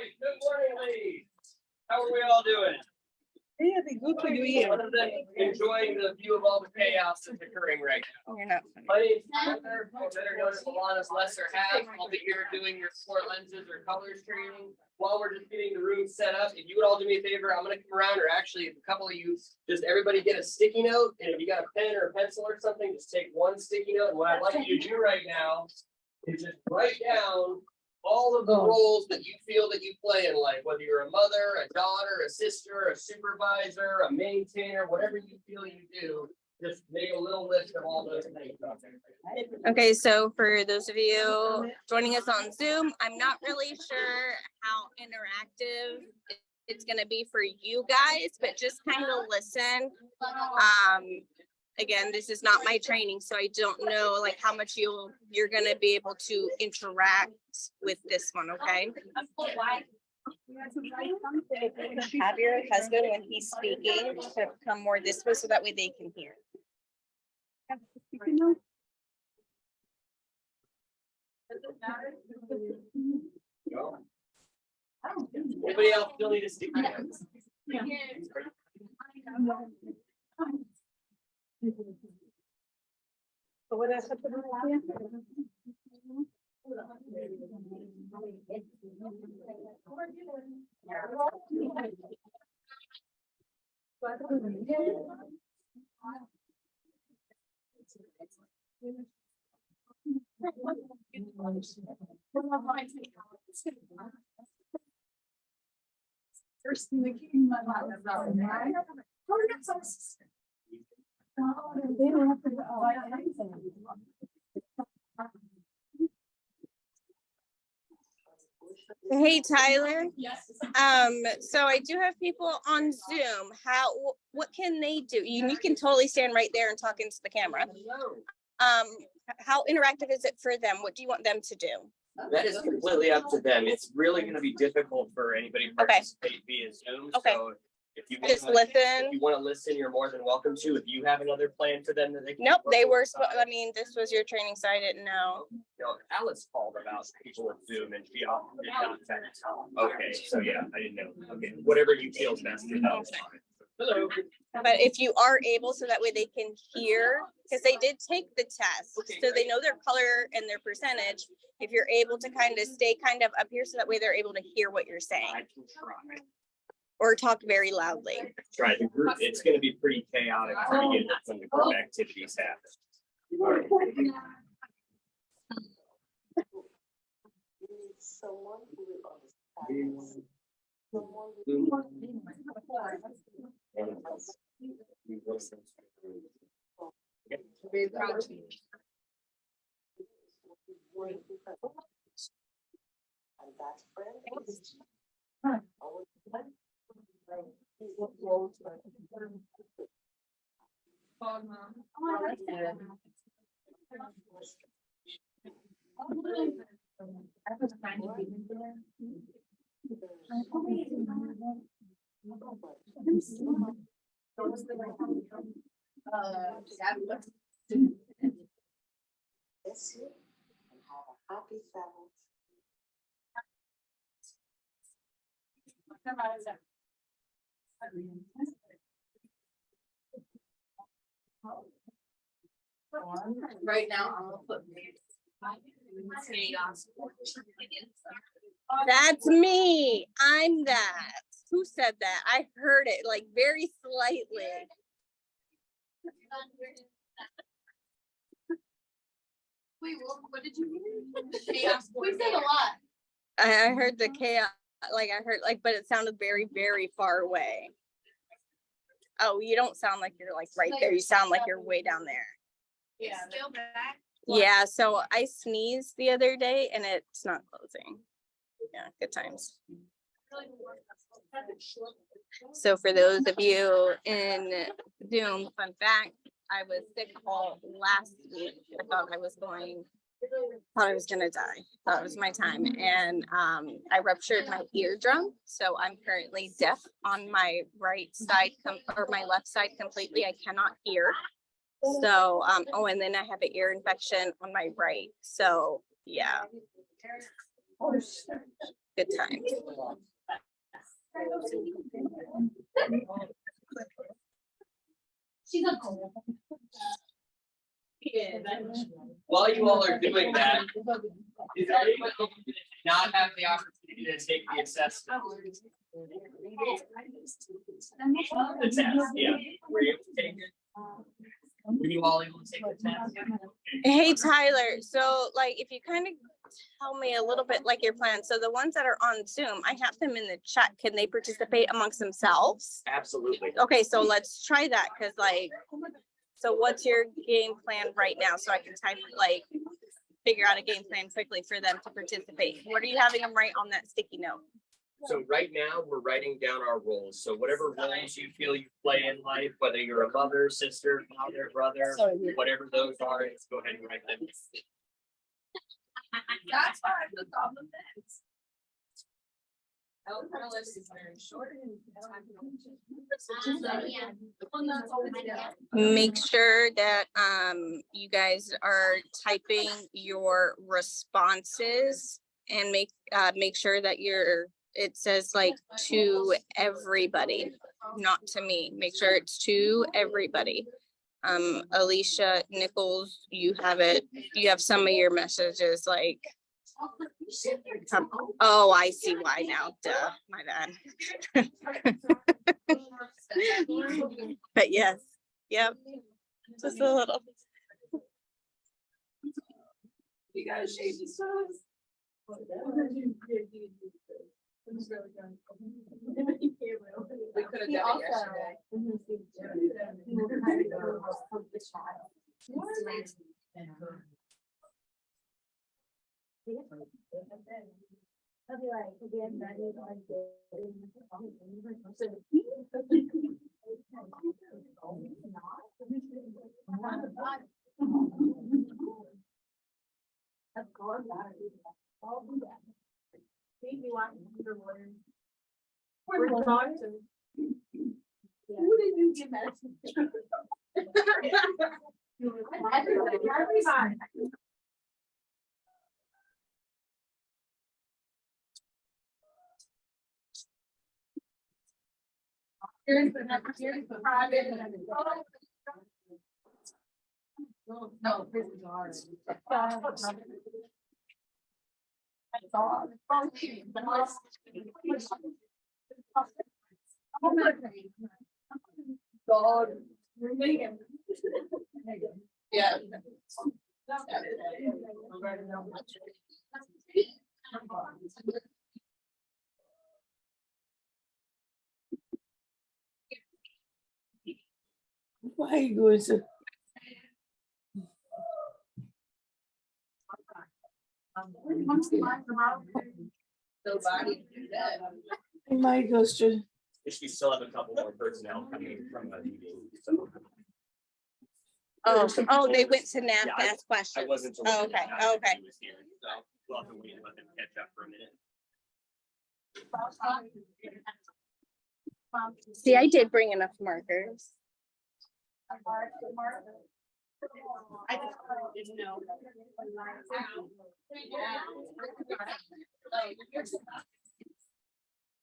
right, good morning, ladies. How are we all doing? Yeah, be good for you. Other than enjoying the view of all the chaos that's occurring right now. You're not funny. My name's Tyler, or better known as Alana's lesser half. I'll be here doing your sport lenses or colors training while we're just getting the room set up. If you would all do me a favor, I'm gonna come around, or actually a couple of you, just everybody get a sticky note. And if you got a pen or a pencil or something, just take one sticky note. And what I'd like you to do right now is just write down all of the roles that you feel that you play in life, whether you're a mother, a daughter, a sister, a supervisor, a maintainer, whatever you feel you do, just make a little list of all those things. Okay, so for those of you joining us on Zoom, I'm not really sure how interactive it's going to be for you guys, but just kind of listen. Again, this is not my training, so I don't know like how much you're going to be able to interact with this one, okay? Have your husband, when he's speaking, to come more this way so that way they can hear. Anybody else still need a sticky note? First thing that came in my mind about they don't have to Hey, Tyler. Yes. So I do have people on Zoom. What can they do? You can totally stand right there and talk into the camera. How interactive is it for them? What do you want them to do? That is completely up to them. It's really going to be difficult for anybody to participate via Zoom. Okay. So if you Just listen. If you want to listen, you're more than welcome to. If you have another plan for them that they can. Nope, they were. I mean, this was your training, so I didn't know. You know, Alice called about people with Zoom, and she often did not tell. Okay, so yeah, I didn't know. Okay, whatever you feel is best for them. Hello. But if you are able, so that way they can hear, because they did take the test, so they know their color and their percentage. If you're able to kind of stay kind of up here, so that way they're able to hear what you're saying. I can try. Or talk very loudly. Try the group. It's going to be pretty chaotic when the group activities happen. All right. Someone who will understand. Someone who and that friend is bless you and have a happy Sabbath. Right now, I'm gonna put That's me. I'm that. Who said that? I heard it like very slightly. Wait, what did you mean? We said a lot. I heard the chaos. Like I heard like, but it sounded very, very far away. Oh, you don't sound like you're like right there. You sound like you're way down there. Yeah. Still back. Yeah, so I sneezed the other day and it's not closing. Yeah, good times. So for those of you in Zoom, fun fact, I was sick all last week. I thought I was gonna die. Thought it was my time. And I ruptured my eardrum. So I'm currently deaf on my right side or my left side completely. I cannot hear. So, oh, and then I have an ear infection on my right. So, yeah. Good times. She's a cool. While you all are doing that, is anybody not have the opportunity to take the assessment? The test, yeah. Were you able to take it? Were you all able to take the test? Hey, Tyler, so like, if you kind of tell me a little bit like your plan, so the ones that are on Zoom, I have them in the chat, can they participate amongst themselves? Absolutely. Okay, so let's try that, because like, so what's your game plan right now, so I can type, like, figure out a game plan quickly for them to participate? What are you having them write on that sticky note? So right now, we're writing down our roles. So whatever roles you feel you play in life, whether you're a mother, sister, father, brother, whatever those are, just go ahead and write them. That's fine, the problem is. Make sure that you guys are typing your responses, and make sure that it says like to everybody, not to me. Make sure it's to everybody. Alicia Nichols, you have some of your messages like, oh, I see why now. Duh, my bad. But yes, yep, just a little. You gotta shave the sauce. We could have done it yesterday. We're talking. Who did you get message? Everybody. Here's the private. No, this is ours. Dog. Yeah. Why are you going to? Nobody do that. Mike goes to. We still have a couple more personnel coming from a meeting, so. Oh, they went to NAP Yeah, to ask I questions. wasn't. Oh, okay, okay. He was here, so we'll have to wait and let them catch up for a minute. See, I did bring enough markers. I just didn't know.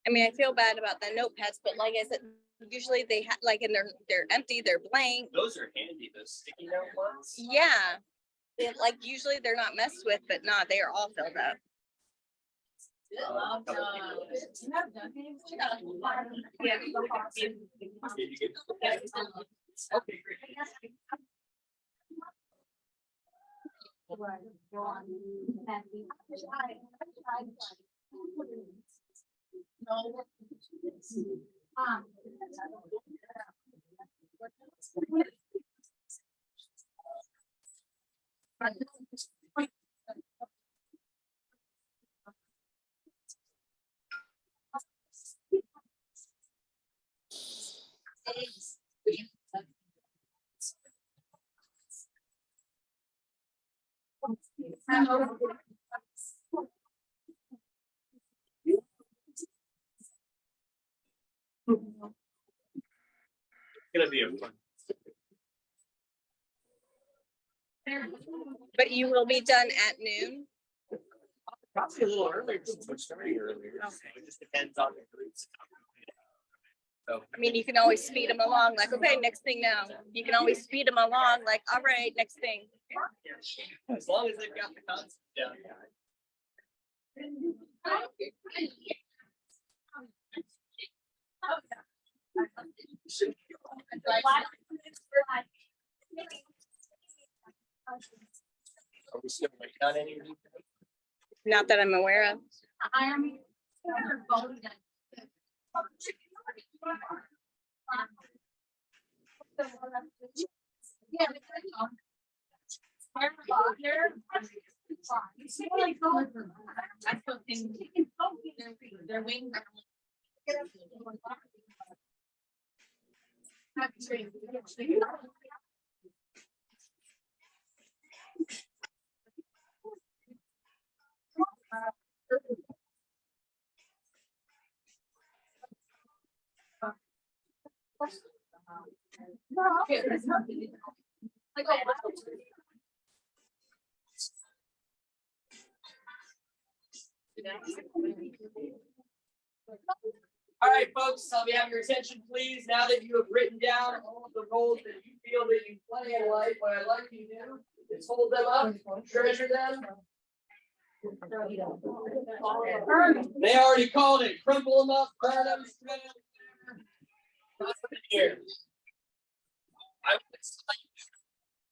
I mean, I feel bad about the notepads, but like I said, usually they have like, and they're empty, they're blank. Those are handy, those sticky note ones. Yeah. Like usually they're not messed with, but not, they are all filled up. Okay, great. Gonna be a fun. But you will be done at noon. Probably a little earlier since we're starting earlier. So it just depends on the groups. So. I mean, you can always speed them along, like, okay, next thing now. You can always speed them along, like, all right, next thing. As long as they've got the concept down. Are we still waiting on any of these? Not that I'm aware of. They're waiting. All right, folks, I'll be having your attention, please. Now that you have written down all of the roles that you feel that you play in life, what I'd like you to do is hold them up, treasure them. They already called it. Crumple them up, burn them, shred them. Here.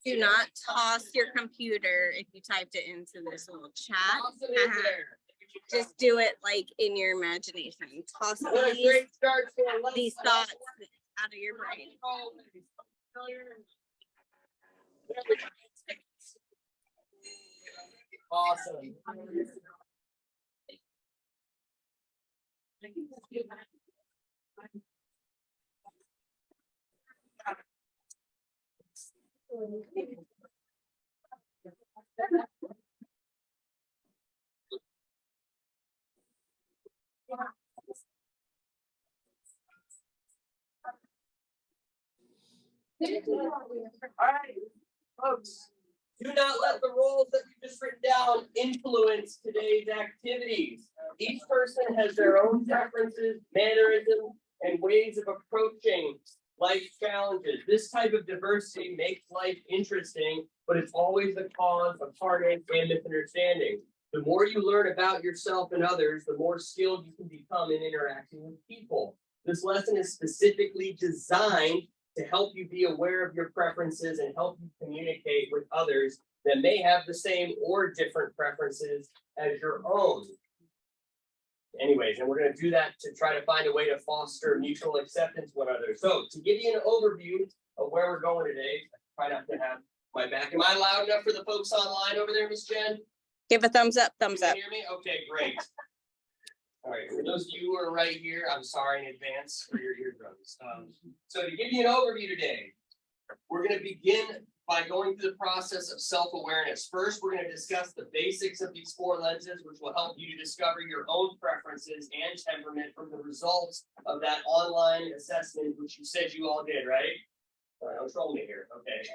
Do not toss your computer if you typed it into this little chat. Just do it like in your imagination. Toss What a great start for a these thoughts out of your brain. Awesome. All right, folks, do not let the roles that you've just written down influence today's activities. Each person has their own preferences, mannerisms, and ways of approaching life challenges. This type of diversity makes life interesting, but it's always the cause of heartache and misunderstanding. The more you learn about yourself and others, the more skilled you can become in interacting with people. This lesson is specifically designed to help you be aware of your preferences and help you communicate with others that may have the same or different preferences as your own. Anyways, and we're going to do that to try to find a way to foster mutual acceptance with others. So to give you an overview of where we're going today, try not to have my back. Am I loud enough for the folks online over there, Miss Jen? Give a thumbs up, thumbs Can up. you hear me? Okay, great. All right, for those of you who are right here, I'm sorry in advance for your eardrums. So to give you an overview today, we're going to begin by going through the process of self-awareness. First, we're going to discuss the basics of these 4 lenses, which will help you to discover your own preferences and temperament from the results of that online assessment, which you said you all did, right? Don't troll me here, okay.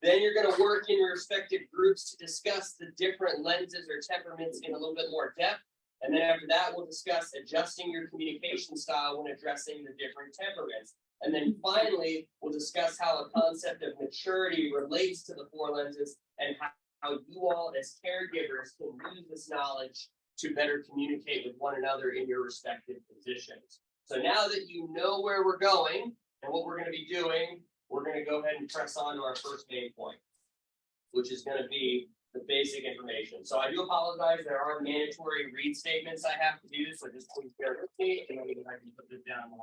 Then you're going to work in your respective groups to discuss the different lenses or temperaments in a little bit more depth. And then after that, we'll discuss adjusting your communication style when addressing the different temperaments. And then finally, we'll discuss how a concept of maturity relates to the 4 lenses and how you all as caregivers can use this knowledge to better communicate with one another in your respective positions. So now that you know where we're going and what we're going to be doing, we're going to go ahead and press on to our first main point, which is going to be the basic information. So I do apologize. There are mandatory read statements I have to do, so just please bear with me, and maybe I can put this down.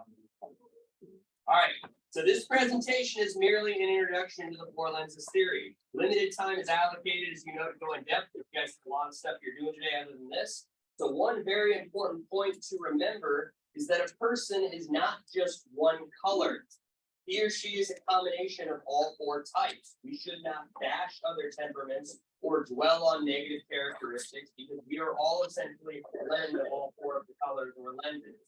All right, so this presentation is merely an introduction to the 4 lenses theory. Limited time is allocated, as you know, to go in depth. You guys have a lot of stuff you're doing today other than this. So one very important point to remember is that a person is not just one color. He or she is a combination of all 4 types. We should not bash other temperaments or dwell on negative characteristics because we are all essentially a blend of all 4 of the colors or lenses.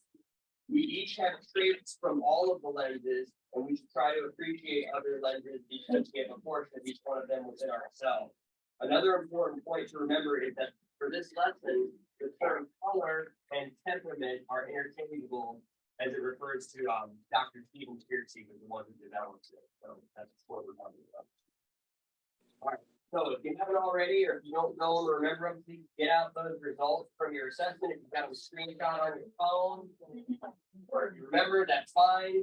We each have traits from all of the lenses, and we should try to appreciate other lenses because we have a portion of each one of them within ourselves. Another important point to remember is that For this lesson, the term color and temperament are interchangeable as it refers to Dr. Stephen Kiersey, was the one who developed it. So that's what we're talking about. All right. So if you haven't already, or if you don't know them or remember them, please get out those results from your assessment. If you've got a screenshot on your phone, or if you remember, that's fine.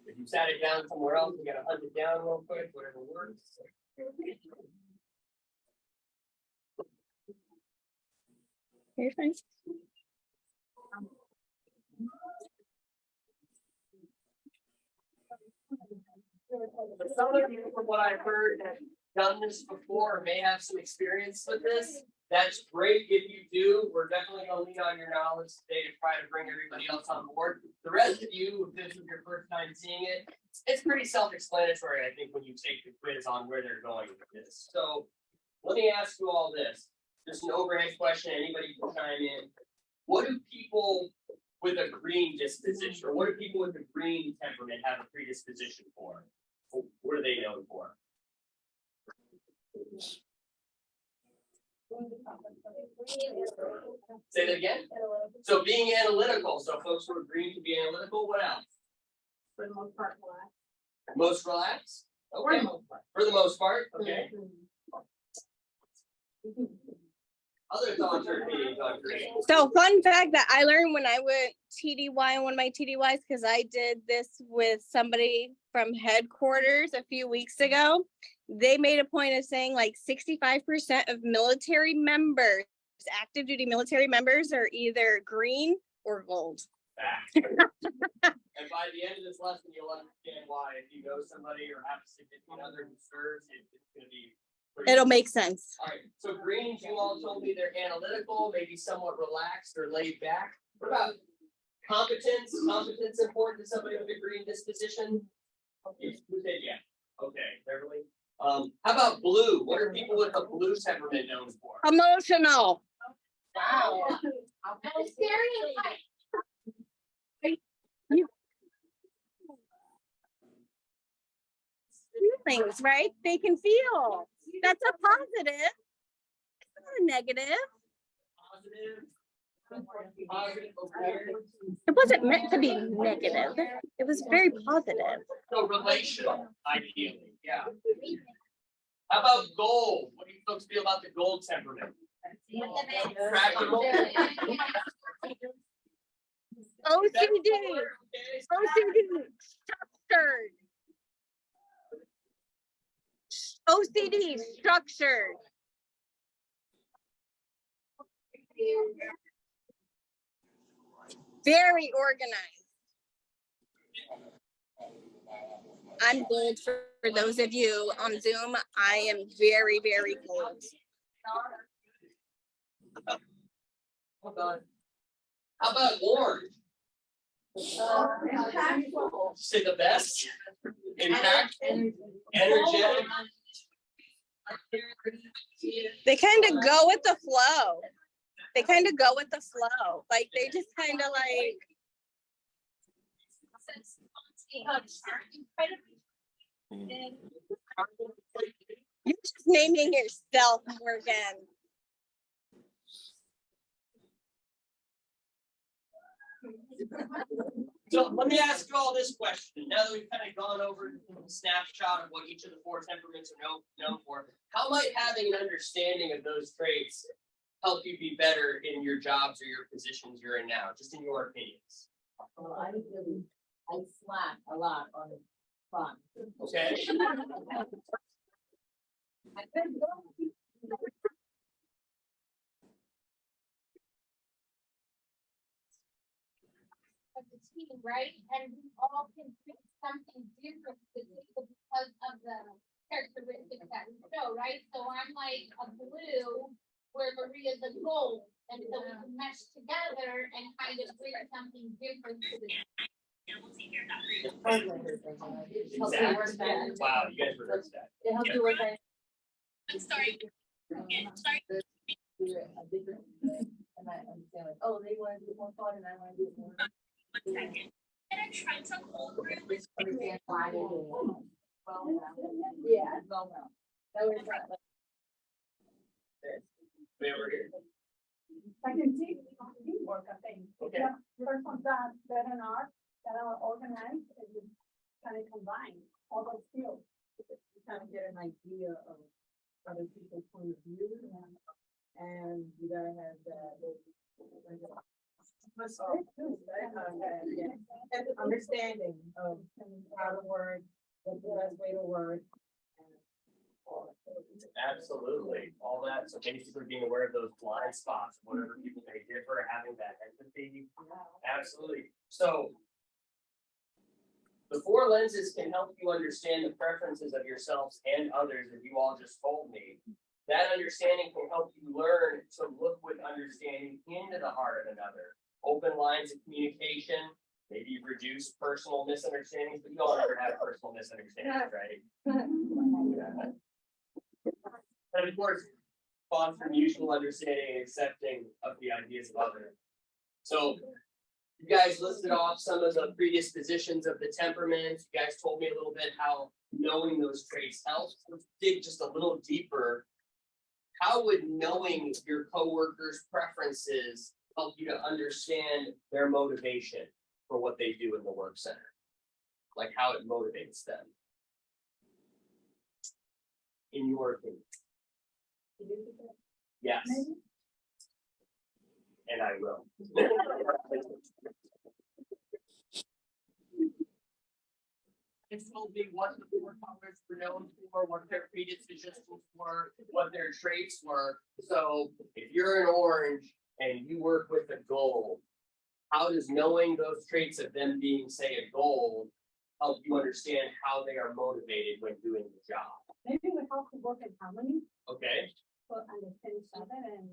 If you sat it down somewhere else, you gotta hunt it down real quick, whatever works. You're fine. Some of you, from what I've heard, have done this before, or may have some experience with this. That's great. If you do, we're definitely gonna lean on your knowledge today to try to bring everybody else on board. The rest of you, if this is your first time seeing it, it's pretty self-explanatory, I think, when you take the quiz on where they're going with this. So let me ask you all this. Just an overhead question, anybody can chime in. What do people with a green disposition, or what do people with a green temperament have a predisposition for? What are they known for? Say that again. So being analytical, so folks who are green can be analytical, what else? For the most part, Most relaxed? Okay, for the most part, okay. Other thoughts or opinions on green? So fun fact that I learned when I went TDY on one of my TDYs, because I did this with somebody from headquarters a few weeks ago. They made a point of saying like 65% of military members, active duty military members, are either green or gold. Fact. And by the end of this lesson, you'll understand why. If you know somebody or have a significant other who serves, it's gonna be pretty. It'll make sense. All right, so greens, you all told me they're analytical, maybe somewhat relaxed or laid back. What about competence? Competence important to somebody with a green disposition? Who said yeah? Okay, Beverly. How about blue? What are people with a blue temperament known for? Emotional. Wow. stereotype. Feelings, right? They can feel. That's a positive. It's not a negative. Positive. Positive, okay. It wasn't meant to be negative. It was very positive. So relational, ideally, yeah. How about gold? What do you folks feel about the gold temperament? Practical. OCD. Okay. OCD. Structured. OCD. Structured. Very organized. I'm gold for those of you on Zoom. I am very, very gold. Hold on. How about orange? Say the best. Impact. Energetic. They kind of go with the flow. They kind of go with the flow. Like they just kind of like. You're just naming yourself, Morgan. So let me ask you all this question. Now that we've kind of gone over a snapshot of what each of the four temperaments are known for, how might having an understanding of those traits help you be better in your jobs or your positions you're in now, just in your opinions? Well, I slack a lot on the front. Okay. Of the team, right? And we all can bring something different to the table because of the characteristics that we show, right? So I'm like a blue, where Maria's a gold, and so we can mesh together and kind of bring something different to the. Exactly. Wow, you guys rehearsed that. It helps you work that. I'm sorry. A different, and I understand like, oh, they want to do more fun and I want to do it more. One second. And I tried some old room. Understand why they do it. Yeah, well, that was right. Over here. I can see teamwork, I think. Okay. Yeah, persons that are organized and you kind of combine all those skills. Kind of get an idea of other people's point of view, and you gotta have that. Respect too, right? Yeah. And the understanding of how to word, the best way to word. Absolutely, all that, so basically being aware of those blind spots, whatever people may differ, having that empathy, absolutely, so. The 4 lenses can help you understand the preferences of yourselves and others, as you all just told me. That understanding can help you learn to look with understanding into the heart of another. Open lines of communication, maybe reduce personal misunderstandings, but you all never have personal misunderstandings, right? And of course, foster mutual understanding and accepting of the ideas of others. So you guys listed off some of the predispositions of the temperament. You guys told me a little bit how knowing those traits helps. Let's dig just a little deeper. How would knowing your coworkers' preferences help you to understand their motivation for what they do in the work center? Like how it motivates them? In your opinion? Yes. And I will. It's told me what the 4 colors were known for, what their predispositions were, what their traits were. So if you're an orange and you work with a gold, how does knowing those traits of them being, say, a gold, help you understand how they are motivated when doing the job? Maybe we have to work in harmony, Okay, to understand each other and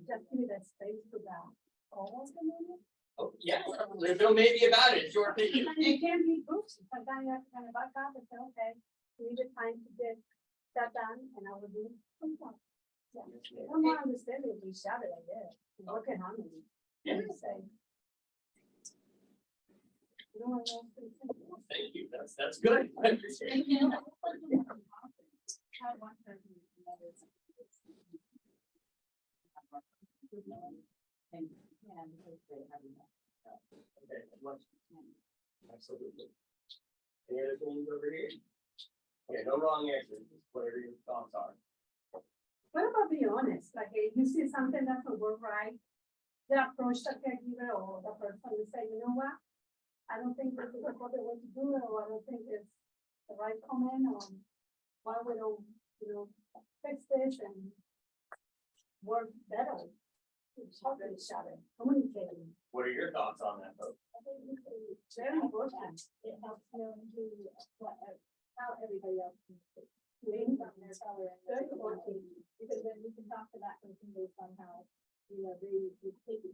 just give that space to that. Almost maybe. oh, yeah, there's no maybe about it, it's your opinion. It can be groups, sometimes you have to kind of back up and say, okay, we need the time to get that done, and I will do it. Yeah, I'm more understanding of each other, I guess, work in harmony. Yeah. Say. You know what else to say? Thank you, that's good. I appreciate it. Okay, absolutely. Any other things over here? Okay, no wrong answers, just whatever your thoughts are. What about being honest? Like, if you see something that doesn't work right, the approach the caregiver or the person will say, you know what? I don't think this is the proper way to do it, or I don't think it's the right comment, or why we don't, fix this and work better. Talk to each other, communicating. What are your thoughts on that, folks? I think it's very important. It helps them to how everybody else can see. Very important, because then you can talk to that person based on how, they take it.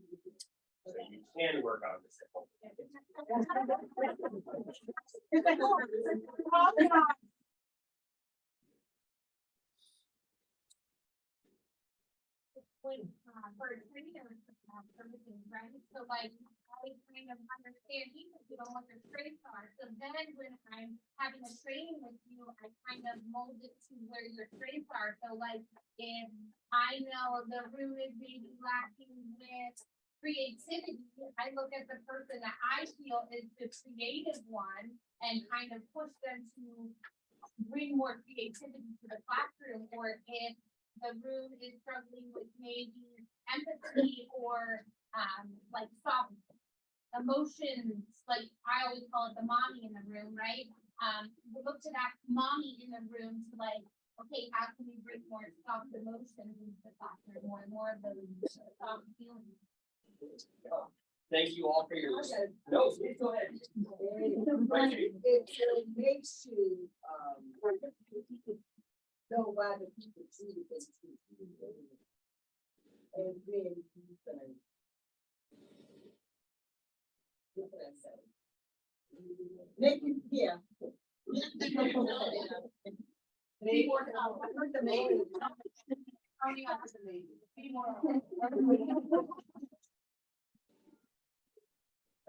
So you can work on this. For a trainer, services, right? So like, I kind of understand what their traits are. So then when I'm having a training with you, I kind of mold it to where your traits are. So like, if I know the room is maybe lacking with creativity, I look at the person that I feel is the creative one and kind of push them to bring more creativity to the classroom. Or if the room is struggling with maybe empathy or like soft emotions, like I always call it the mommy in the room, right? We look to that mommy in the room to like, okay, how can we bring more soft emotions into the classroom, more of those soft feelings? Thank you all for your. No, please go ahead. It makes you, know why the people do the things they do. And then you can. What can I say? Make you, yeah. Be more, I heard the name. Only after the name. Be more.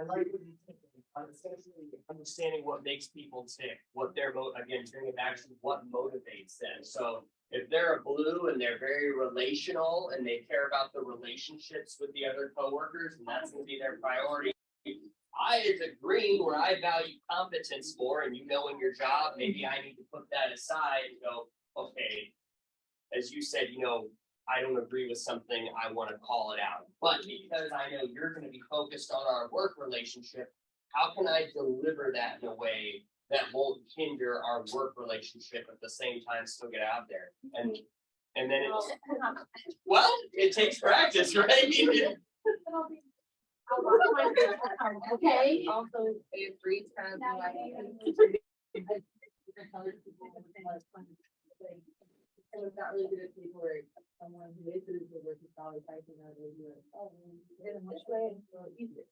I like what you think. understanding what makes people tick, what their again, bringing it back to what motivates them. So if they're a blue and they're very relational and they care about the relationships with the other coworkers, and that's gonna be their priority. I, as a green, where I value competence more, and you know in your job, maybe I need to put that aside and go, okay, as you said, you know, I don't agree with something, I want to call it out. But because I know you're going to be focused on our work relationship, how can I deliver that in a way that won't hinder our work relationship at the same time still get out there? And then it's, well, it takes practice, right? Okay. Also, it breeds kind of like. So it's not really good at people where someone who is good at the work is always typing out, they do it, oh, hit them which way, so easier.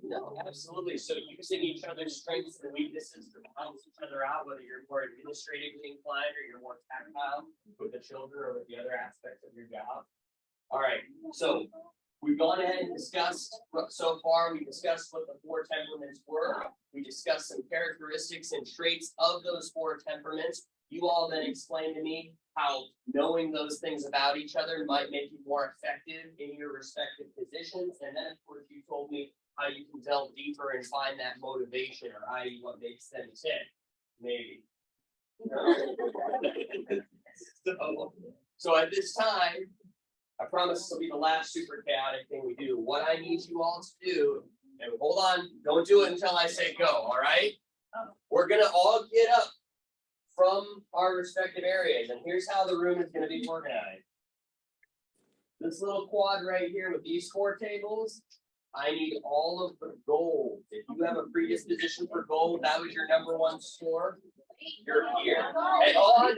No, absolutely. So using each other's strengths and weaknesses to balance each other out, whether you're more administratively inclined or you're more tactile with the children or with the other aspects of your job. All right, so we've gone ahead and discussed so far. We discussed what the 4 temperaments were. We discussed some characteristics and traits of those 4 temperaments. You all then explained to me how knowing those things about each other might make you more effective in your respective positions. And then, of course, you told me how you can delve deeper and find that motivation, or i.e. what makes them tick. Maybe. So at this time, I promise this will be the last super chaotic thing we do. What I need you all to do, and hold on, don't do it until I say go, all right? We're gonna all get up from our respective areas, and here's how the room is gonna be organized. This little quad right here with these 4 tables, I need all of the gold. If you have a predisposition for gold, that was your #1 score, you're here. And all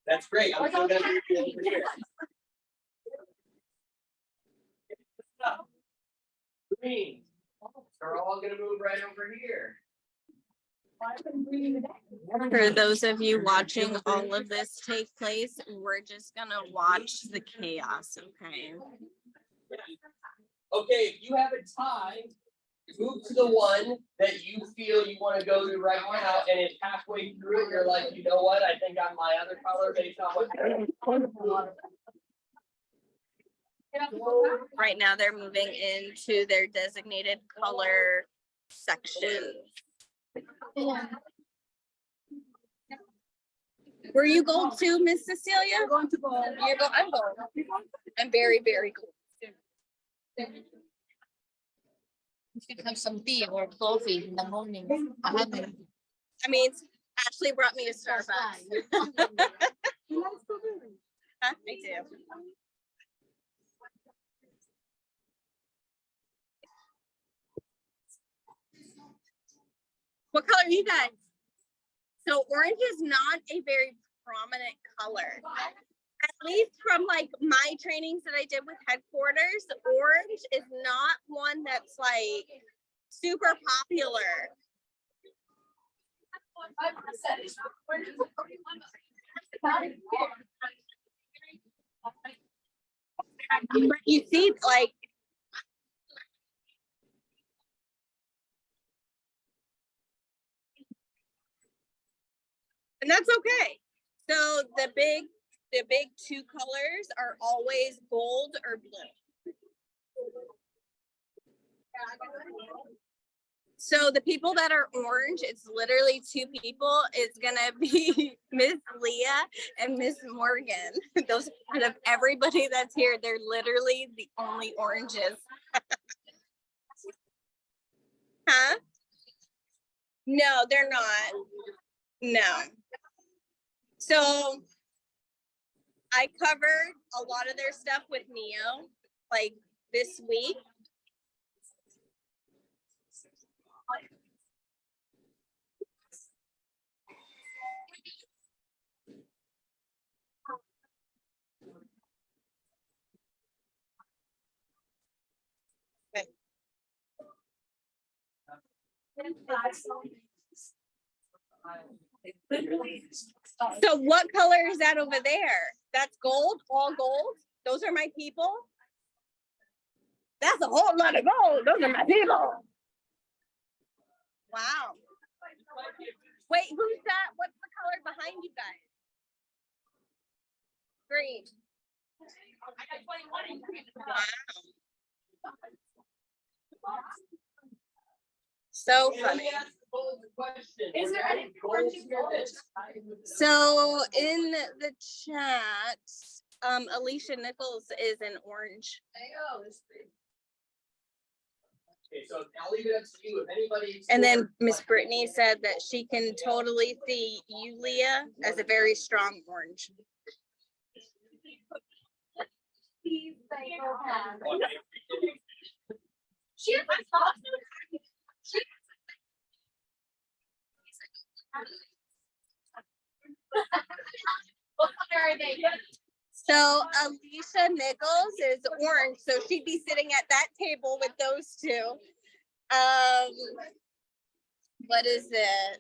that's great. I'm still gonna be over here. Green. They're all gonna move right over here. For those of you watching all of this take place, we're just gonna watch the chaos, okay? Okay, if you have a tie, move to the one that you feel you want to go to right now, and if halfway through it, you're like, you know what, I think I'm my other color based on what. Right now, they're moving into their designated color section. Were you gold too, Miss Cecilia? I'm going to go. You're gold. I'm gold. I'm very, very gold. You should have some tea or coffee in the morning. I mean, Ashley brought me a Starbucks. Huh? I do. What color are you guys? So orange is not a very prominent color. At least from like my trainings that I did with headquarters, orange is not one that's like super popular. But you see, like, and that's okay. So the big 2 colors are always gold or blue. So the people that are orange, it's literally 2 people. It's gonna be Miss Leah and Miss Morgan. Those out of everybody that's here, they're literally the only oranges. Huh? No, they're not. No. So I covered a lot of their stuff with Neo, like this week. Okay. So what color is that over there? That's gold, all gold? Those are my people? That's a whole lot of gold. Those are my people. Wow. Wait, who's that? What's the color behind you guys? Green. Wow. So funny. Is there any So in the chat, Alicia Nichols is in orange. Okay, so I'll leave it up to you if anybody. And then Miss Brittany said that she can totally see Yulia as a very strong orange. So Alicia Nichols is orange, so she'd be sitting at that table with those two. What is it?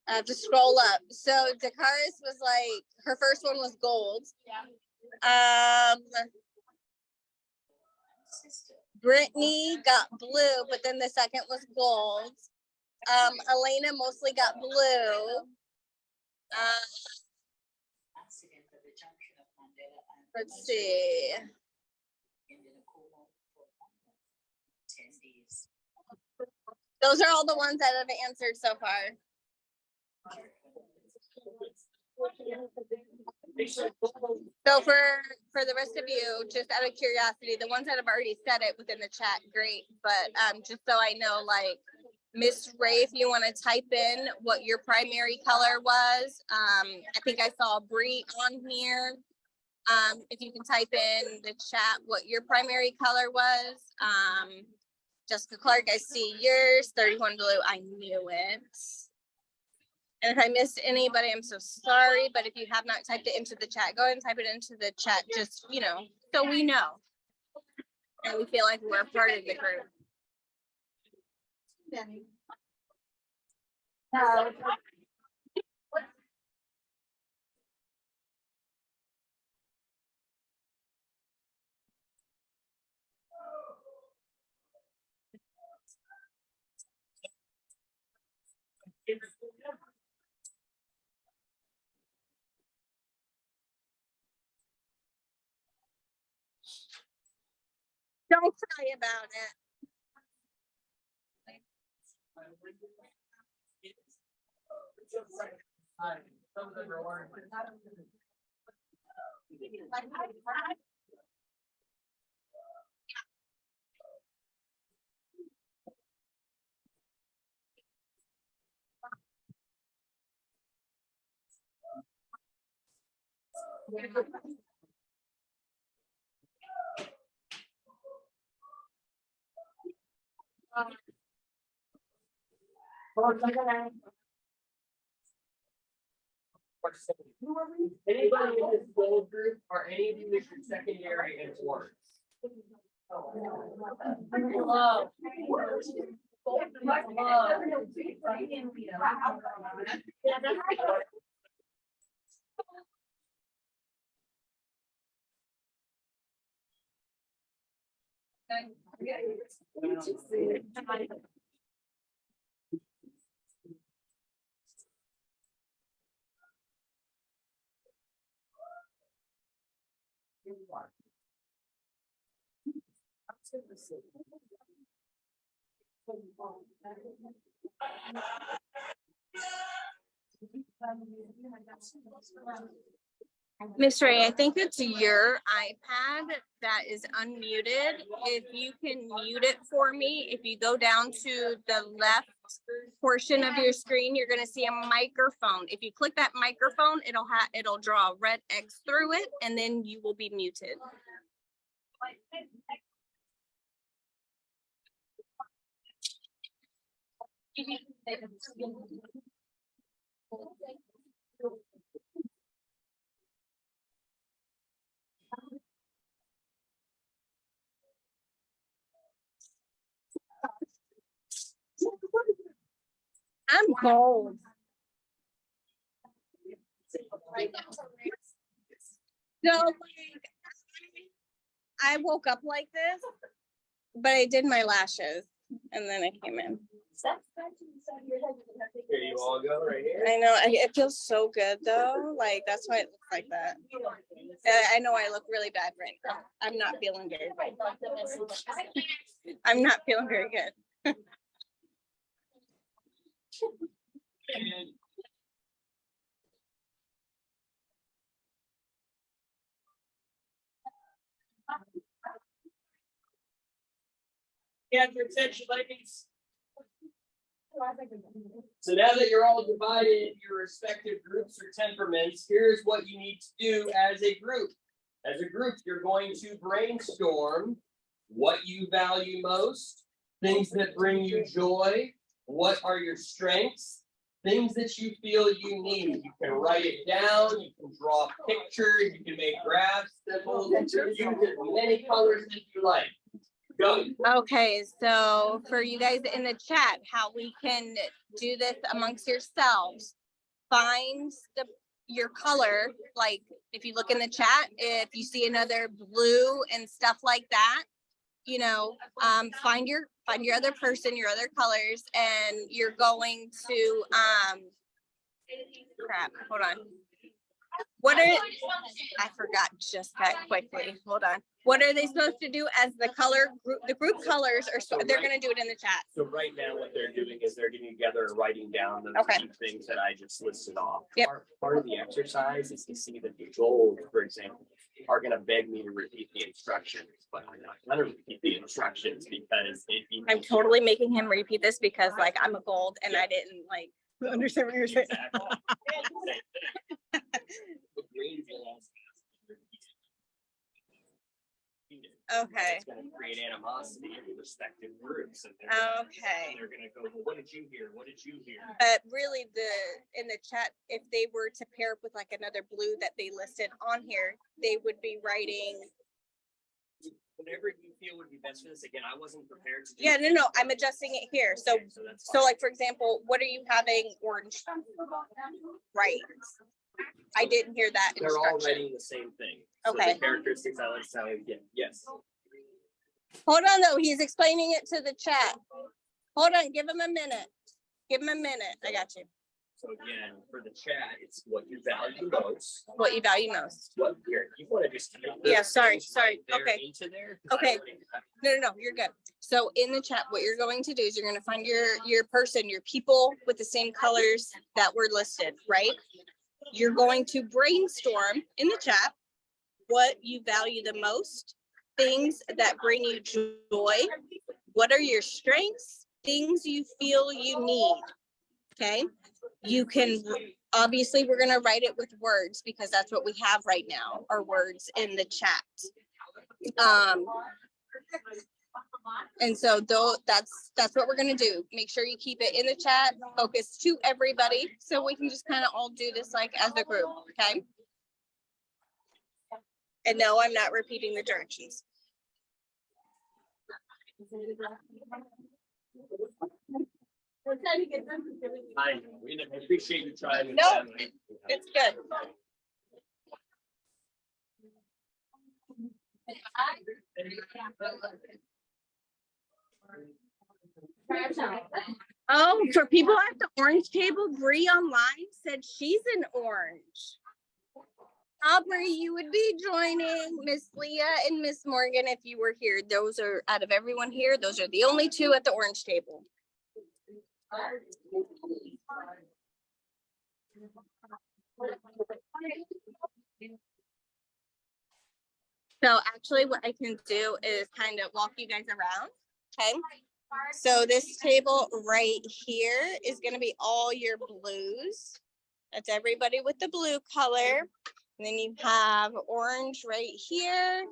I have to scroll up. So Dakaris was like, her first one was gold. Brittany got blue, but then the second was gold. Elena mostly got blue. Let's see. Those are all the ones that have answered so far. So for the rest of you, just out of curiosity, the ones that have already said it within the chat, great. But just so I know, like Miss Ray, if you want to type in what your primary color was, I think I saw Bree on here. If you can type in the chat what your primary color was. Jessica Clark, I see yours. 31 blue, I knew it. And if I missed anybody, I'm so sorry. But if you have not typed it into the chat, go ahead and type it into the chat, just, you know, so we know. And we feel like we're part of the group. Don't cry about it. Anybody in this gold group or any of you with your secondary and orange? Hello. Miss Ray, I think it's your iPad that is unmuted. If you can mute it for me, if you go down to the left portion of your screen, you're going to see a microphone. If you click that microphone, it'll draw a red X through it, and then you will be muted. I'm cold. So like, I woke up like this, but I did my lashes and then I came in. Here you all go right here. I know, it feels so good though. Like, that's why it looks like that. I know I look really bad right now. I'm not feeling good. I'm not feeling very good. And get your attention, ladies. So now that you're all divided into your respective groups or temperaments, here's what you need to do as a group. As a group, you're going to brainstorm what you value most, things that bring you joy, what are your strengths, things that you feel you need. You can write it down, you can draw a picture, you can make graphs, symbols, use as many colors as you like. Go. Okay, so for you guys in the chat, how we can do this amongst yourselves, find your color, like if you look in the chat, if you see another blue and stuff like that, you know, find your other person, your other colors, and you're going to crap, hold on. What are, I forgot just that quickly. Hold on. What are they supposed to do as the color group? The group colors are, so they're gonna do it in the chat. So right now, what they're doing is they're getting together and writing down those Okay. two things that I just listed off. Yep. Part of the exercise is to see that the goals, for example, are gonna beg me to repeat the instructions, but I'm not gonna repeat the instructions because I'm totally making him repeat this because like I'm a gold and I didn't like understand what you're saying. Okay. It's gonna create animosity in respective groups. And Okay. they're gonna go, well, what did you hear? What did you hear? But really in the chat, if they were to pair up with like another blue that they listed on here, they would be writing. Whatever you feel would be best for this. Again, I wasn't prepared to do. Yeah, no, I'm adjusting it here. So, Okay, that's so fine. like, for example, what are you having orange? Right. I didn't hear that They're all instruction. writing the same thing. So Okay. the characteristics I like to tell you again. Yes. Hold on though, he's explaining it to the chat. Hold on, give him a minute. Give him a minute. I got you. So again, for the chat, it's what you value most. What you value most. What here, you want to just type Yeah, those sorry, things sorry. right there Okay. into there? 'Cause I Okay. already have- No, you're good. So in the chat, what you're going to do is you're going to find your person, your people with the same colors that were listed, right? You're going to brainstorm in the chat what you value the most, things that bring you joy. What are your strengths? Things you feel you need. Okay. You can, obviously, we're going to write it with words because that's what we have right now, are words in the chat. And so though that's what we're gonna do. Make sure you keep it in the chat, focus to everybody, so we can just kind of all do this like as a group, okay? And no, I'm not repeating the directions. I know. We appreciate you trying. No, it's good. Oh, for people at the orange table, Bree online said she's an orange. Aubrey, you would be joining Miss Leah and Miss Morgan if you were here. Those are, out of everyone here, those are the only two at the orange table. So actually what I can do is kind of walk you guys around, okay? So this table right here is gonna be all your blues. That's everybody with the blue color. And then you have orange right here.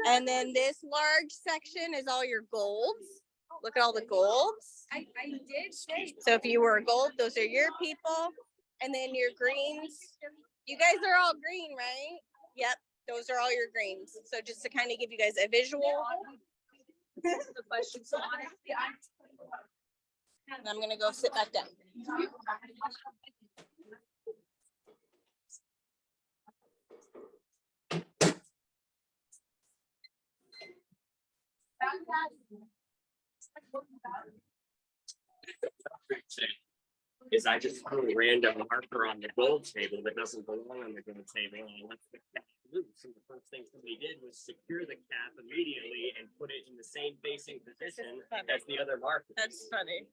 And then this large section is all your golds. Look at all the golds. I did say. So if you were a gold, those are your people. And then your greens. You guys are all green, right? Yep, those are all your greens. So just to kind of give you guys a visual. The question, so honestly, And I'm gonna go sit back down. is I just put a random marker on the gold table that doesn't belong on the gold table. And I left the cap loose. And the first thing somebody did was secure the cap immediately and put it in the same facing position as the other marker. That's funny.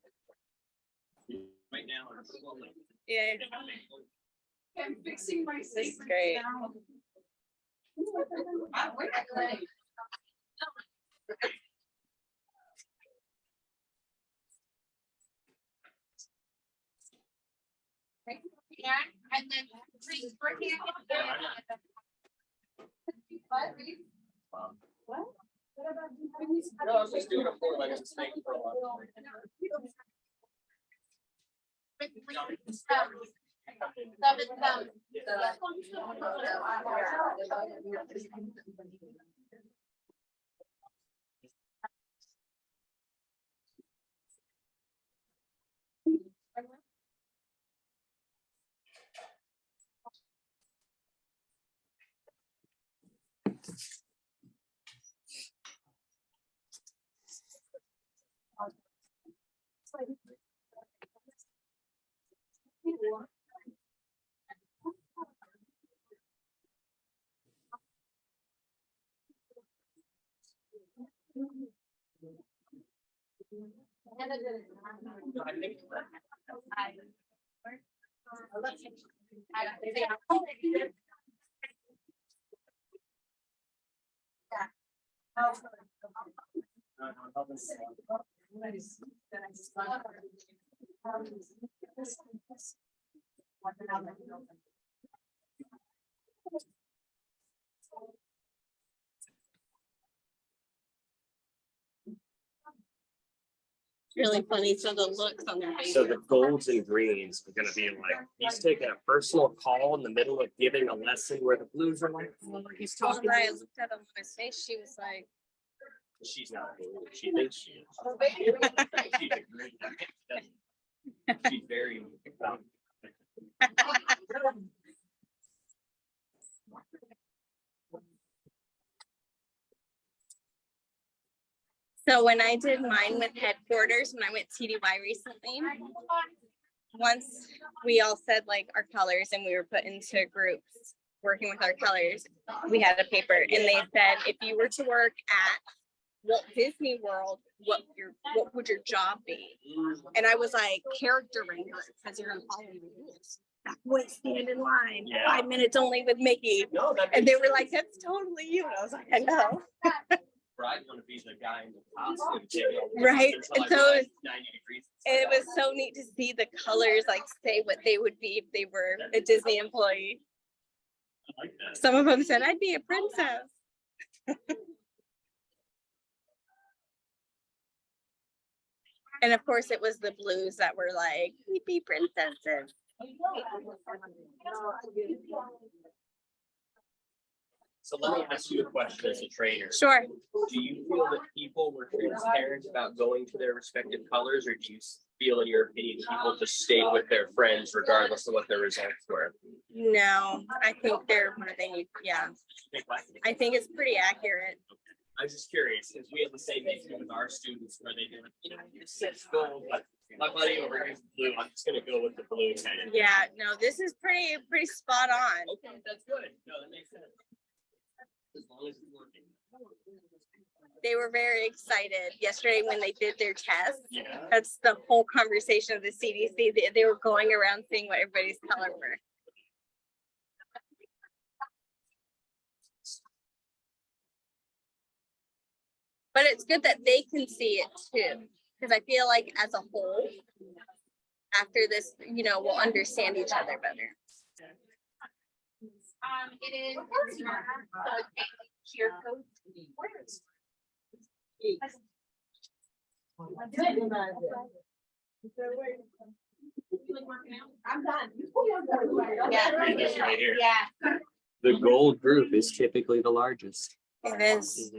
Right now. Yeah. I'm fixing my This is great. now. Yeah, and then raise your hand. What? What about you? No, I was just doing a 4-legged snake for a while. Really funny. So the looks on their face. So the golds and greens are gonna be like, he's taking a personal call in the middle of giving a lesson where the blues are like, oh, he's When talking. I looked at him on his face, she was like, She's not blue. She thinks she is. She's a green. She's very. so when I did mine with headquarters, when I went TDY recently, once we all said like our colors and we were put into groups working with our colors, we had a paper and they said, if you were to work at Walt Disney World, what would your job be? And I was like, character wrangler, because you're gonna follow the rules. Wait, stand in line, Yeah. 5 minutes only with Mickey. No, that And they makes were like, that's totally you. And I was like, I know. I'd want to be the guy in the costume. taking all the Right, pictures until and I so realized 90 degrees. And it was so neat to see the colors like say what they would be if they were a Disney employee. I like that. Some of them said, I'd be a princess. And of course, it was the blues that were like, we'd be princesses. So let me ask you a question as a trainer. Sure. Do you feel that people were transparent about going to their respective colors, or do you feel, in your opinion, people just stayed with their friends regardless of what their results were? No, I think they're what they need. Yeah, I think it's pretty accurate. I was just curious, because we have the same issue with our students where they do, you know, this says gold, but my buddy over here is blue. I'm just gonna go with the blue kind of. Yeah, no, this is pretty spot on. Okay, that's good. No, that makes sense. As long as it's working. They were very excited yesterday when they did their test. Yeah. That's the whole conversation of the CDC. They were going around seeing what everybody's color were. But it's good that they can see it too, because I feel like as a whole, after this, you know, we'll understand each other better. It is. Cheer code. I'm done. Right here. Yeah. The gold group is typically the largest. It is.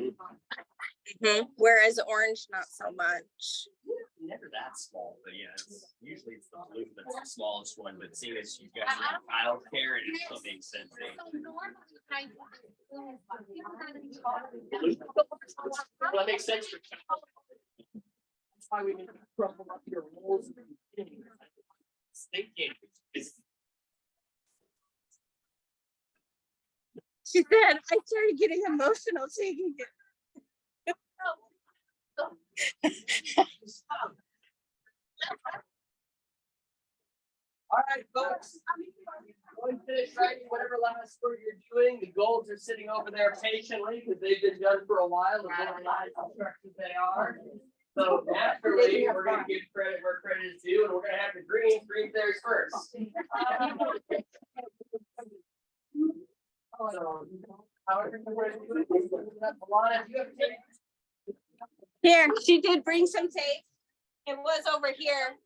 Whereas orange, not so much. Never that small, but yeah, usually it's the blue that's the smallest one, but seeing as you guys are in childcare, it still makes sense. Well, that makes sense for child. That's why we need to crumple up your rules. thinking. She said, I started getting emotional taking it. All right, folks. Go and finish writing whatever last word you're doing. The golds are sitting over there patiently because they've been done for a while. As organized and structured they are. So naturally, we're gonna give credit where credit is due, and we're gonna have the green theirs first. So, however you want to do it. Alana, do you have tape? Here, she did bring some tape. It was over here.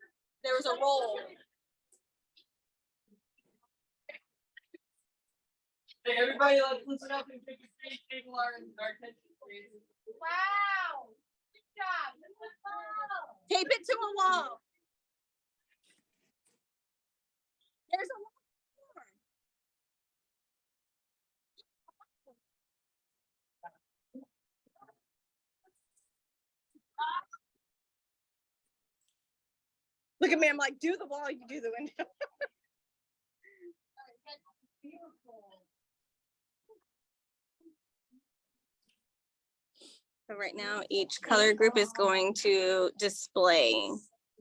There was a roll. Hey, everybody, let's listen up and take a seat. Table our attention, please. Wow, good job. This was fun. Tape it to a wall. There's a wall. Look at me, I'm like, do the wall, you do the window. So right now, each color group is going to display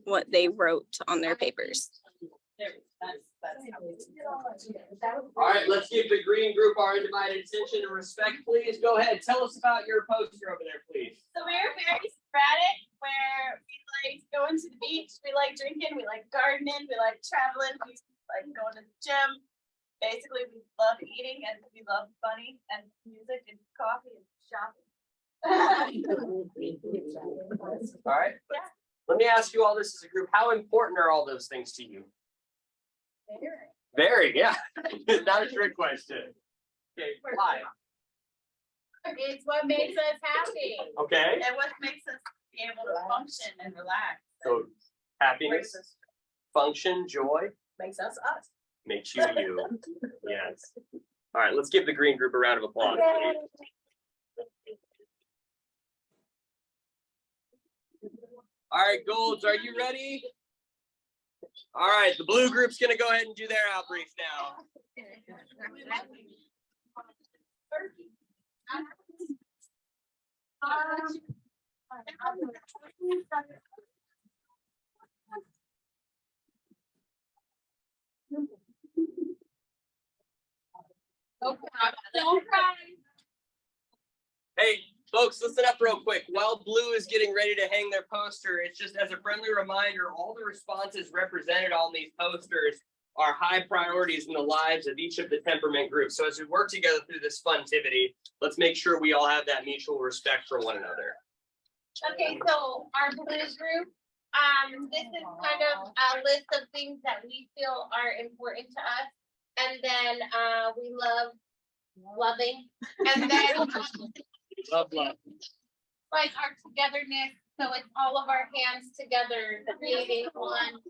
what they wrote on their papers. All right, let's give the green group our undivided attention and respect, please. Go ahead, tell us about your poster over there, please. So we're very sporadic, where we like going to the beach, we like drinking, we like gardening, we like traveling, we like going to the gym. Basically, we love eating and we love funny and music and coffee and shopping. All right. Let me ask you all this as a group. How important are all those things to you? Very, yeah. Not a trick question. Okay, why? It's what makes us happy Okay, and what makes us be able to function and relax. so happiness, function, joy, Makes us us. makes you you. Yes. All right, let's give the green group a round of applause. All right, Golds, are you ready? All right, the blue group's gonna go ahead and do their outbrief now. Don't cry. Hey, folks, listen up real quick. While blue is getting ready to hang their poster, it's just as a friendly reminder, all the responses represented on these posters are high priorities in the lives of each of the temperament groups. So as we work together through this funtivity, let's make sure we all have that mutual respect for one another. Okay, so our blue group, this is kind of a list of things that we feel are important to us. And then, we love loving, and then Love, love. like our togetherness, so it's all of our hands together creating one.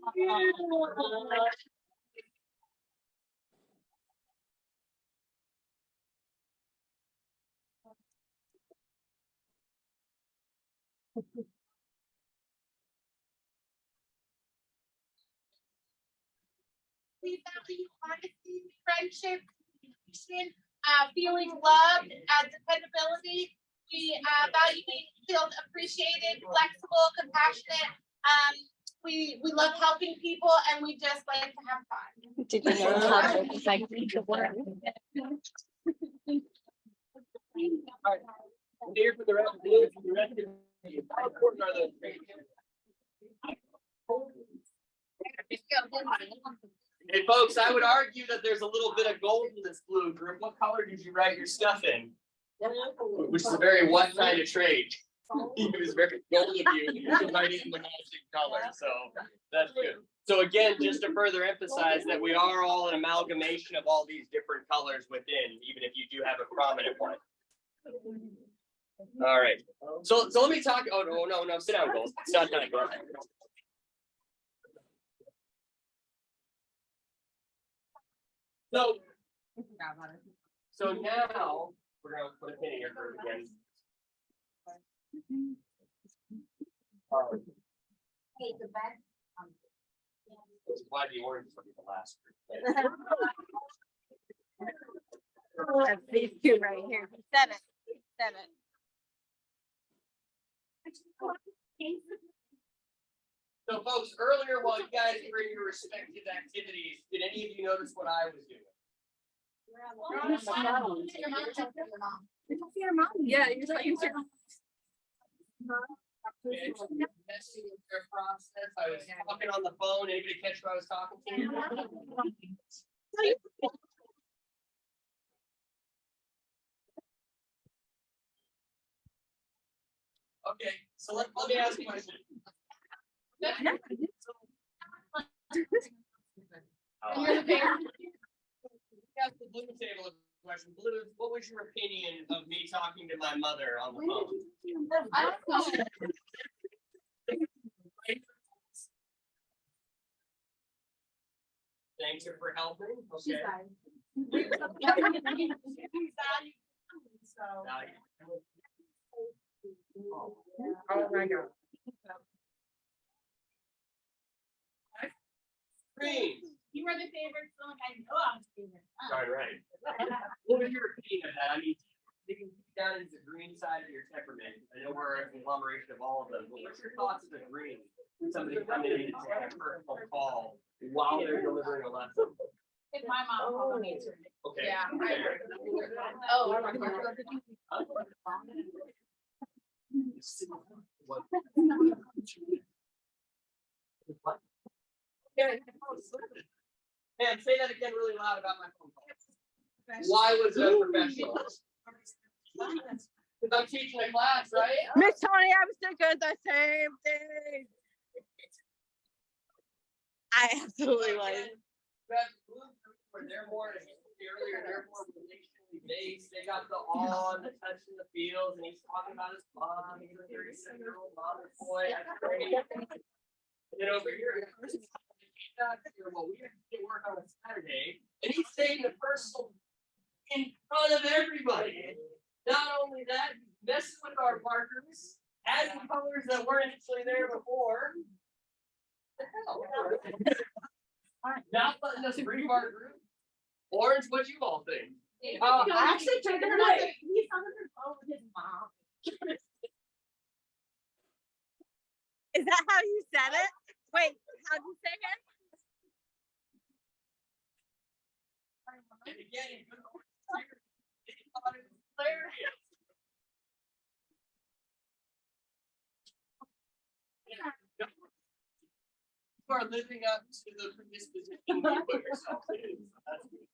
We value honesty, friendship, communication, feeling loved, dependability. We value being feel appreciated, flexible, compassionate. We love helping people, and we just like to have fun. Did you know how it's like the word? Here for the rest of you. How important are those things? Hey, folks, I would argue that there's a little bit of gold in this blue group. What color did you write your stuff in? Which is a very what kind of trade? It was very gold of you to write it in the matching color, so that's good. So again, just to further emphasize that we are all an amalgamation of all these different colors within, even if you do have a prominent one. All right, so let me talk, oh, no, sit down, Gold. It's not time. So now we're gonna put a pin in your curve again. Hey, the best. Which is why the orange will be the last group. That's these two right here. Seven. So folks, earlier while you guys were in your respective activities, did any of you notice what I was doing? Yeah, you're talking to. Messing with their process. I was talking on the phone. Anybody catch who I was talking to? Okay, so let me ask you a question. Got the blue table of question. Blue, what was your opinion of me talking to my mother on the phone? I don't know. Thanks her for helping. Okay. So. Oh my God. Green. You were the favorite, so like I know I'm the favorite. Right. What was your opinion of that? I mean, digging down into the green side of your temperament. I know we're a conglomeration of all of them, but what's your thoughts of the green? Somebody coming in and taking a personal call while they're delivering a lesson. If my mom called me to. Okay. Yeah. Okay. Oh. What? Man, say that again really loud about my phone call. Why was it unprofessional? Because I'm teaching a class, right? Miss Tony, I was thinking the same thing. I absolutely was. They're more earlier, they're more relationally based. They got the on, the touch in the fields, and he's talking about his mom. He's a 37-year-old mom and boy. That's great. And then over here, well, we have to work on a Saturday, and he's saying the personal in front of everybody. Not only that, messing with our markers, adding colors that weren't actually there before. The hell? Not letting us read our group. Orange, what you all think? I actually took her out. He's on the phone with his mom. Is that how you said it? Wait, how'd you say it? And again, he thought it was hilarious. You are living up to the predisposition you put yourself in. So that's good.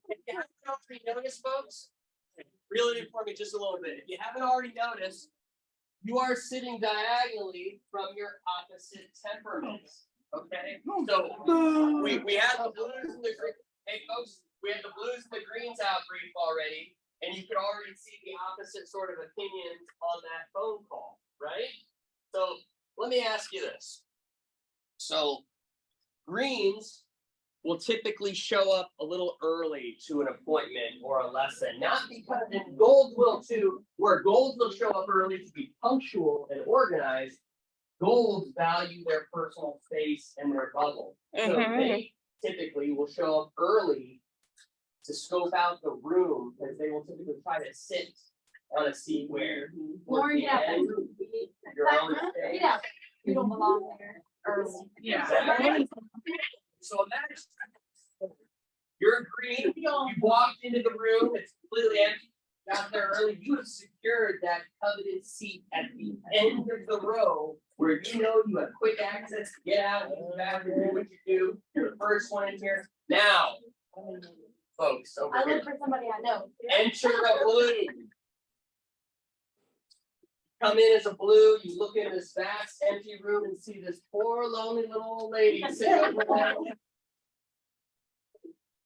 If you haven't already noticed, folks, reel it in for me just a little bit. If you haven't already noticed, you are sitting diagonally from your opposite temperaments. Okay, so we had the blues and the green. Hey, folks, we had the blues and the greens out brief already, and you could already see the opposite sort of opinions on that phone call, right? So let me ask you this. So greens will typically show up a little early to an appointment or a lesson, not because, and gold will too, where gold will show up early to be punctual and organized. Golds value their personal space and their bubble. So they typically will show up early to scope out the room, because they will typically try to sit on a seat where Orange apple. your own space. Yeah, you don't belong there. Early. Yeah. Exactly. So imagine you're green, you walked into the room, it's completely empty, got there early, you have secured that coveted seat at the end of the row where you know you have quick access to get out and go back and do what you do. You're the first one in here. Now, folks, over I here, live for somebody I know. enter a blue. Come in as a blue, you look in this vast empty room and see this poor lonely little old lady sitting over there.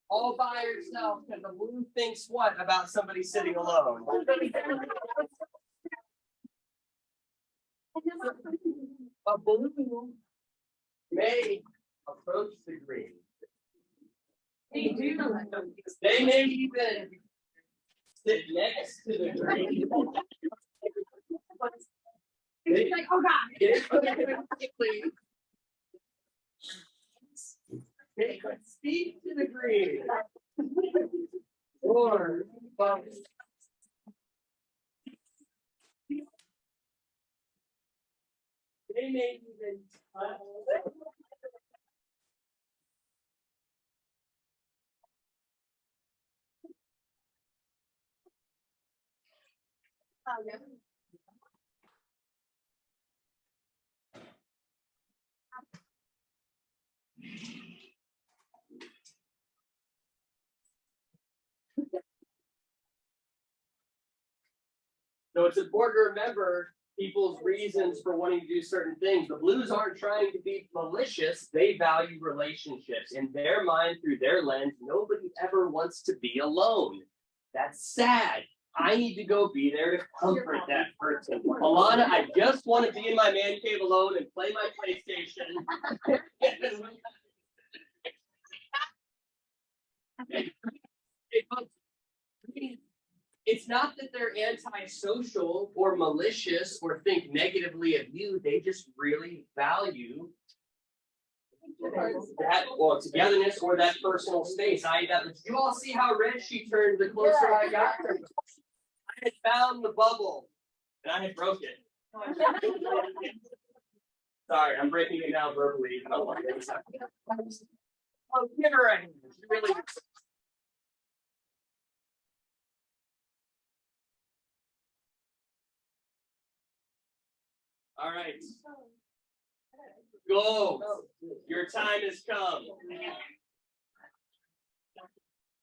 All by herself, because the blue thinks what about somebody sitting alone? A blue may approach the green. They do. They may even Sit next to the green. It's like, oh God. Speak to the green. 4, 5. They may even. So it's important to remember people's reasons for wanting to do certain things. The Blues aren't trying to be malicious. They value relationships. In their mind, through their lens, nobody ever wants to be alone. That's sad. I need to go be there to comfort that person. Alana, I just want to be in my man cave alone and play my PlayStation. It's not that they're antisocial or malicious or think negatively of you. They just really value that, well, togetherness or that personal space. You all see how red she turned the closer I got to her. I had found the bubble and I had broke it. Sorry, I'm breaking it now verbally. I don't want to. Oh, give her a hand. She really. All right. Go. Your time has come.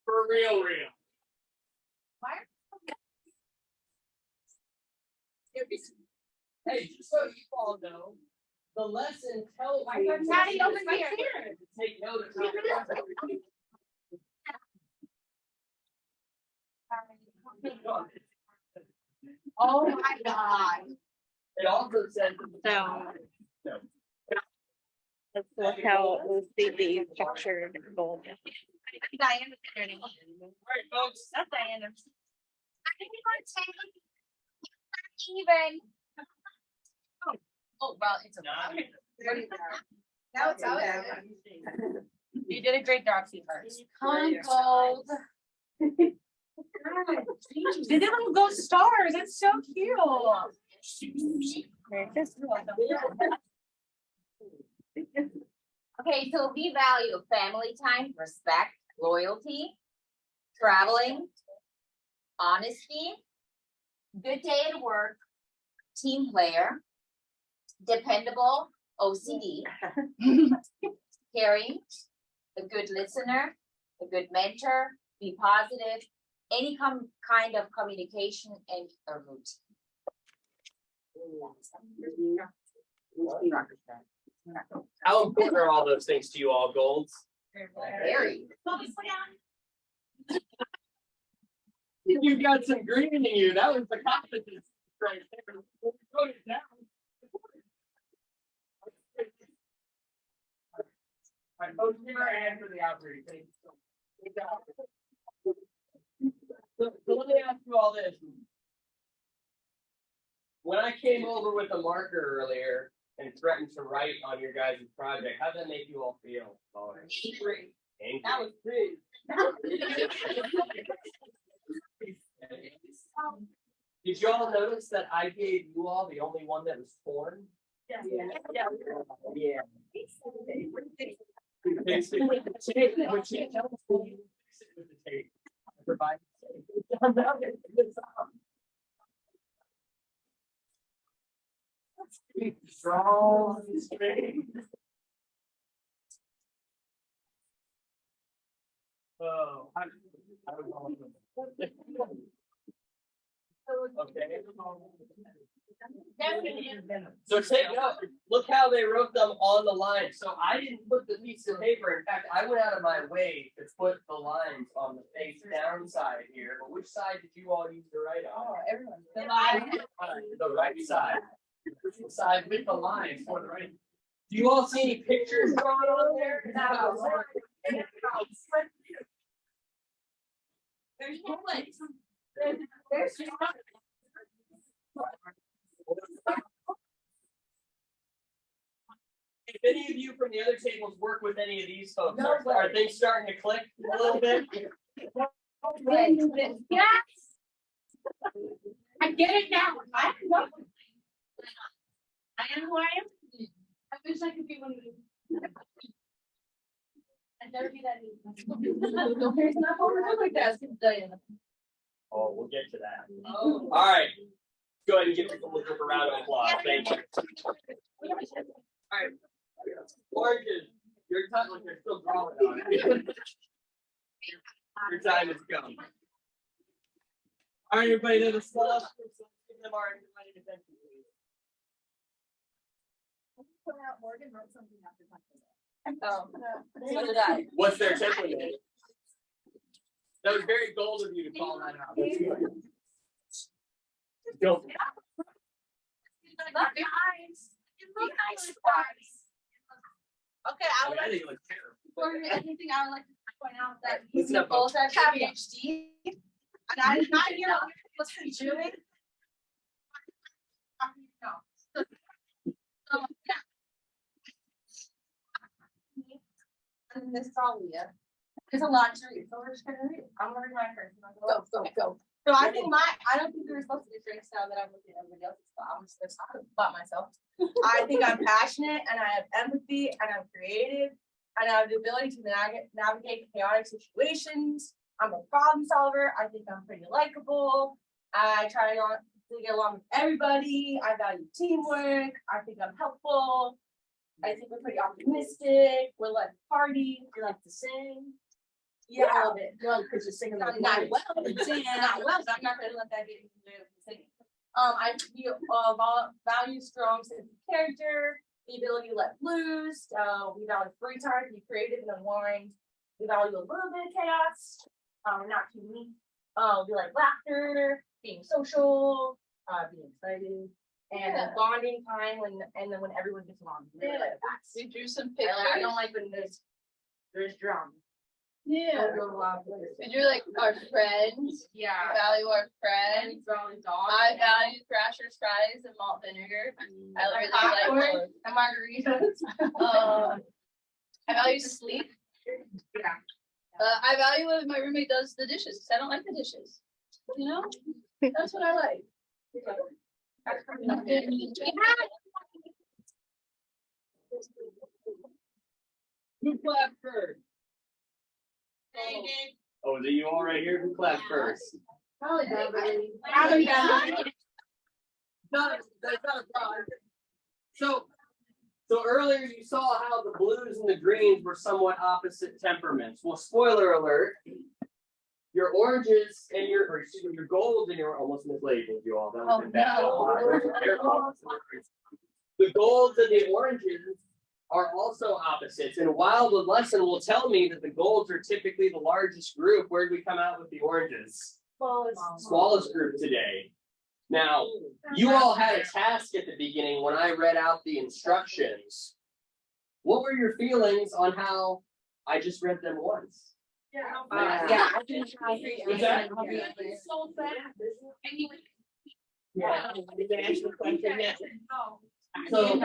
For real. Hey, just so you all know, the lesson tells me. Daddy, over here. To take note of how. Oh my God. It also says. So. Let's look how OCD structured goal. Diana's turning. All right, folks. That's Diana. Even. Oh, well, it's okay. Now it's out. You did a great job, sweetheart. Gold. They did little ghost stars. That's so cute. Okay, so we value family time, respect, loyalty, traveling, honesty, good day at work, team player, dependable, OCD, caring, a good listener, a good mentor, be positive, any kind of communication and a routine. How important are all those things to you all, Golds? Very. You got some green in you. That was the competence right there. Wrote it down. All right, folks, give our hand for the operating. Thank you. So let me ask you all this. When I came over with a marker earlier and threatened to write on your guys' project, how did that make you all feel? Angry. Angry. That was rude. Did you all notice that I gave you all the only one that was torn? Yeah. Yeah. Fix it with the tape. What you tell us when you fix it with the tape. Provide strong, straight. Oh, I don't know. Okay. So take note, look how they wrote them on the line. So I didn't put the piece of paper. In fact, I went out of my way to put the lines on the face down side here. But which side did you all use to write on? Everyone. The right side. The side with the lines for the right. Do you all see any pictures drawn on there? There's no place. There's. If any of you from the other tables work with any of these folks, No are things starting to click a little bit? Yes. I get it now. I know. I am who I am. I wish I could be one of you. I'd never be that easy. There's not over like that, Diana. Oh, we'll get to that. All right. Go ahead and give people a round of applause. Thank you. All right. Oranges, your time, like you're still drawing on it. Your time is come. All right, everybody, know the small groups, let's give them our undivided attention, please. Morgan wrote something after Oh, So did I. What's their template? That was very bold of you to call that out. That's good. Go. Love your eyes. You look nice twice. okay, I I would mean, I like think it looks terrible. for anything, I would like to point out that Listen you up, both folks. have PhD. And I did not hear what you was doing. So, yeah. And this is all Leah. There's a lot to read, so we're just gonna read. I'm gonna read my first. and I'll Go. So I think I don't think we're supposed to do drink style that I'm looking at everybody else's, but I'm just gonna talk about myself. I think I'm passionate and I have empathy and I'm creative and I have the ability to navigate chaotic situations. I'm a problem solver. I think I'm pretty likable. I try not to get along with everybody. I value teamwork. I think I'm helpful. I think we're pretty optimistic. We like to party. We like to sing. Yeah, a little bit. Well, because you're singing Not like well, not well, so I'm not gonna let that get in the way of the singing. I value strong sense of character, the ability to let loose. We value free time, be creative and unwind. We value a little bit of chaos, not too neat. We like laughter, being social, being excited, and then bonding time when everyone gets along. Really like that. We drew some I pictures. don't like when there's drama. Yeah. We drew like our friends. Yeah. We value our friends. And throwing dogs. I value Thrasher's fries and malt vinegar. I really like popcorn those. and margaritas. I value sleep. Yeah. I value when my roommate does the dishes because I don't like the dishes. You know, that's what I like. That's pretty much it. Who clapped first? Oh, is it you all right here? Who clapped first? Probably Beverly. No, that's not a problem. So earlier you saw how the blues and the greens were somewhat opposite temperaments. Well, spoiler alert, your oranges and your golds and your almost mislabeled you all. That was bad. The golds and the oranges are also opposites. And while the lesson will tell me that the golds are typically the largest group, where did we come out with the oranges? Smallest group today. Now, you all had a task at the beginning when I read out the instructions. What were your feelings on how I just read them once? Yeah. What's that? So bad. Yeah. So,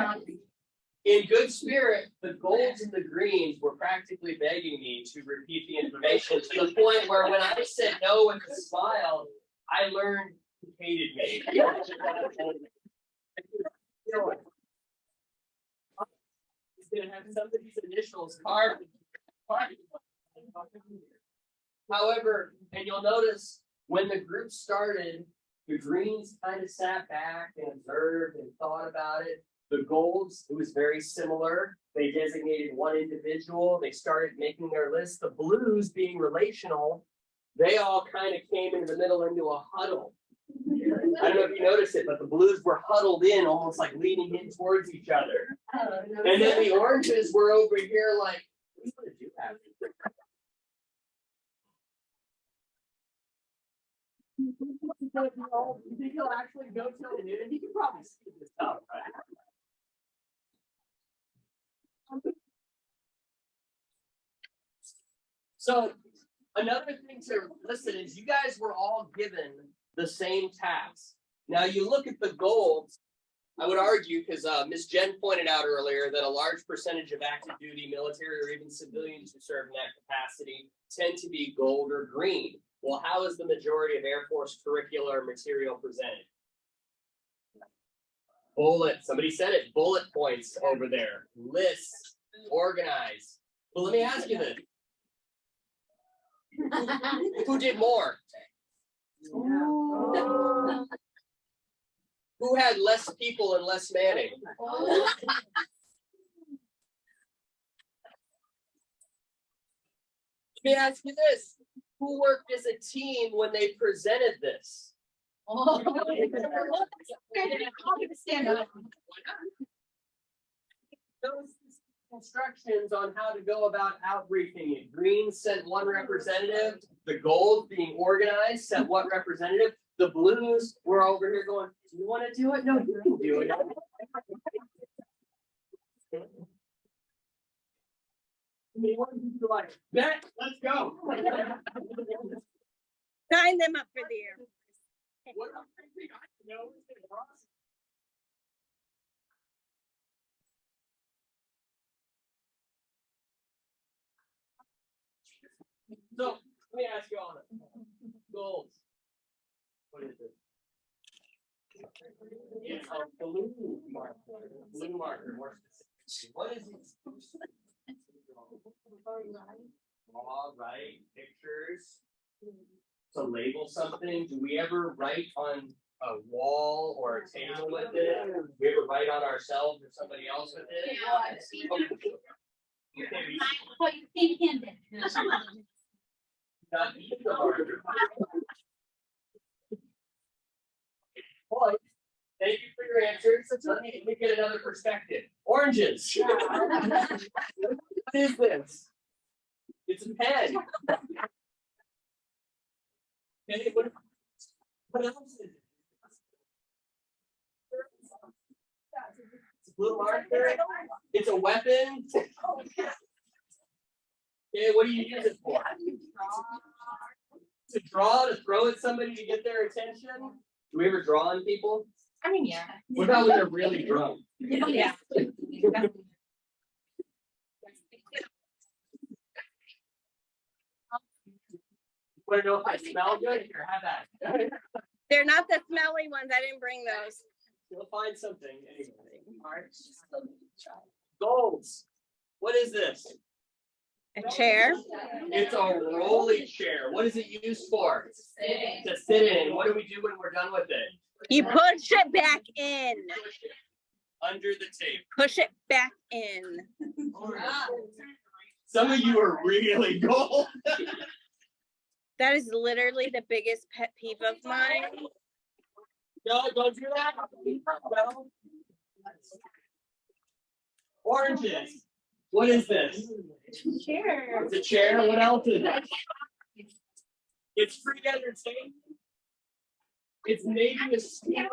in good spirit, the golds and the greens were practically begging me to repeat the information to the point where when I said no with a smile, I learned who hated me. He's gonna have somebody's initials carved. However, and you'll notice when the group started, the greens kind of sat back and observed and thought about it. The golds, it was very similar. They designated one individual. They started making their list. The blues, being relational, they all kind of came into the middle into a huddle. I don't know if you noticed it, but the blues were huddled in, almost like leaning in towards each other. And then the oranges were over here like, what are you gonna do after this? You think he'll actually go till noon? He can probably see this up, right? So Another thing to listen is you guys were all given the same task. Now you look at the goals, I would argue, because Ms. Jen pointed out earlier that a large percentage of active duty military or even civilians who serve in that capacity tend to be gold or green. Well, how is the majority of Air Force curricular material presented? Bullet, somebody said it, bullet points over there, lists, organized. Well, let me ask you this. Who did more? Who had less people and less manning? Let me ask you this. Who worked as a team when they presented this? Stand up. Those instructions on how to go about outbriefing it. Green sent one representative, the gold being organized sent one representative, the blues were over here going, do you want to do it? No, you can do it. Like, bet, let's go. Sign them up for the Air Force. What about crazy? I know it's awesome. So let me ask you all this. Goals. What is it? It's a blue marker. Blue marker, more specific. What is it? All right, pictures. To label something. Do we ever write on a wall or a table with it? Do we ever write on ourselves or somebody else with it? Okay. But you can't hand it. Not even the marker. Boy, thank you for your answers. Let me get another perspective. Oranges. What is this? It's a pen. Okay, what else is it? It's a blue marker. It's a weapon. Okay, what do you use it for? To draw, to throw at somebody to get their attention? Do we ever draw on people? I mean, yeah. What about when they're really drunk? Yeah. Want to know if I smell good? Here, have that. They're not the smelly ones. I didn't bring those. You'll find something anyway. Golds. What is this? A chair. It's a rolly chair. What is it used for? To sit in. What do we do when we're done with it? You push it back in. Push it under the table. Push it back in. Some of you are really gold. That is literally the biggest pet peeve of mine. No, don't do that. No. Oranges. What is this? Chair. It's a chair. What else is it? It's free entertainment. It's maybe a steal.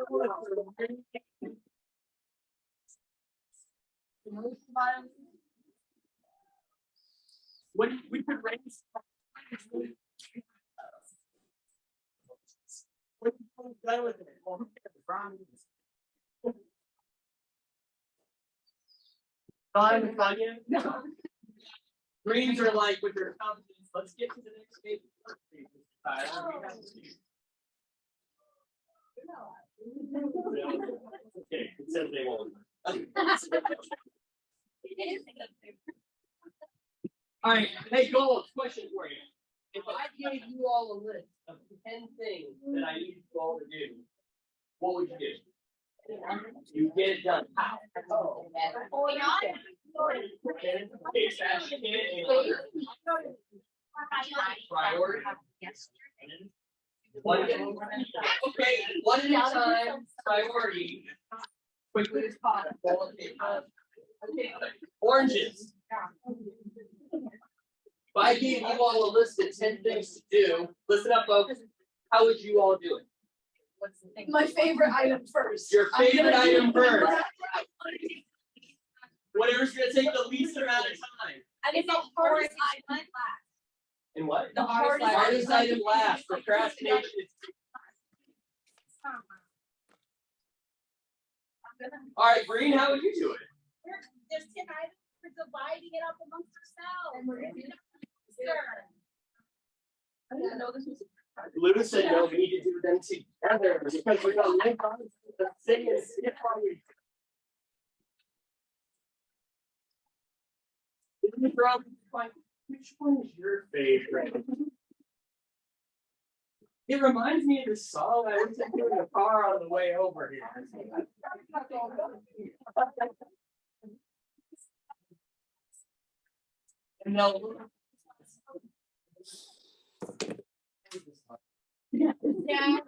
When we could raise. When we're done with it. No. Greens are like with their confidence. Let's get to the next page. Okay, it says they won't. All right, hey, goals, question for you. If I gave you all a list of 10 things that I need you all to do, what would you do? You get it done. How? Priority. One at okay, one at a time, priority, quickly as possible. Okay, oranges. If I gave you all a list of 10 things to do, listen up, folks. How would you all do it? My favorite item first. Your favorite item first. Whatever's gonna take the least amount of time. And it's the hardest item last. And what? The hardest Hardest item last, procrastination is. All right, Green, how would you do it? There's 10 items, we're dividing it up amongst ourselves. And we're gonna- Sure. I didn't know this was. Blue said no, we need to do them together because we're gonna link on to the same and skip party. Which one is your favorite? It reminds me of the song I listened to in the car on the way over here. And they'll. Yeah.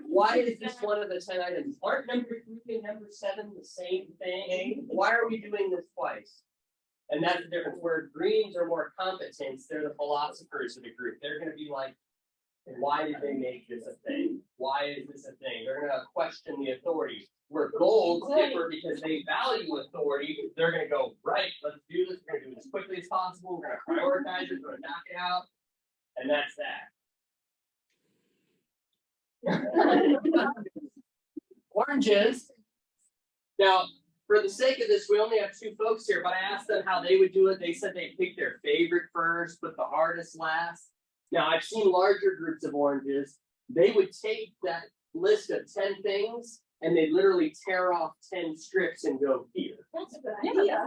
Why is this one of the 10 items? Aren't number 3 and number 7 the same thing? Why are we doing this twice? And that's the difference where greens are more competence. They're the philosophers of the group. They're gonna be like, why did they make this a thing? Why is this a thing? They're gonna question the authority. Where golds differ because they value authority. They're gonna go, right, let's do this. We're gonna do it as quickly as possible. We're gonna prioritize it. We're gonna knock it out. And that's that. Oranges. Now, for the sake of this, we only have 2 folks here, but I asked them how they would do it. They said they pick their favorite first, but the hardest last. Now, I've seen larger groups of oranges. They would take that list of 10 things and they literally tear off 10 strips and go here. That's a good idea.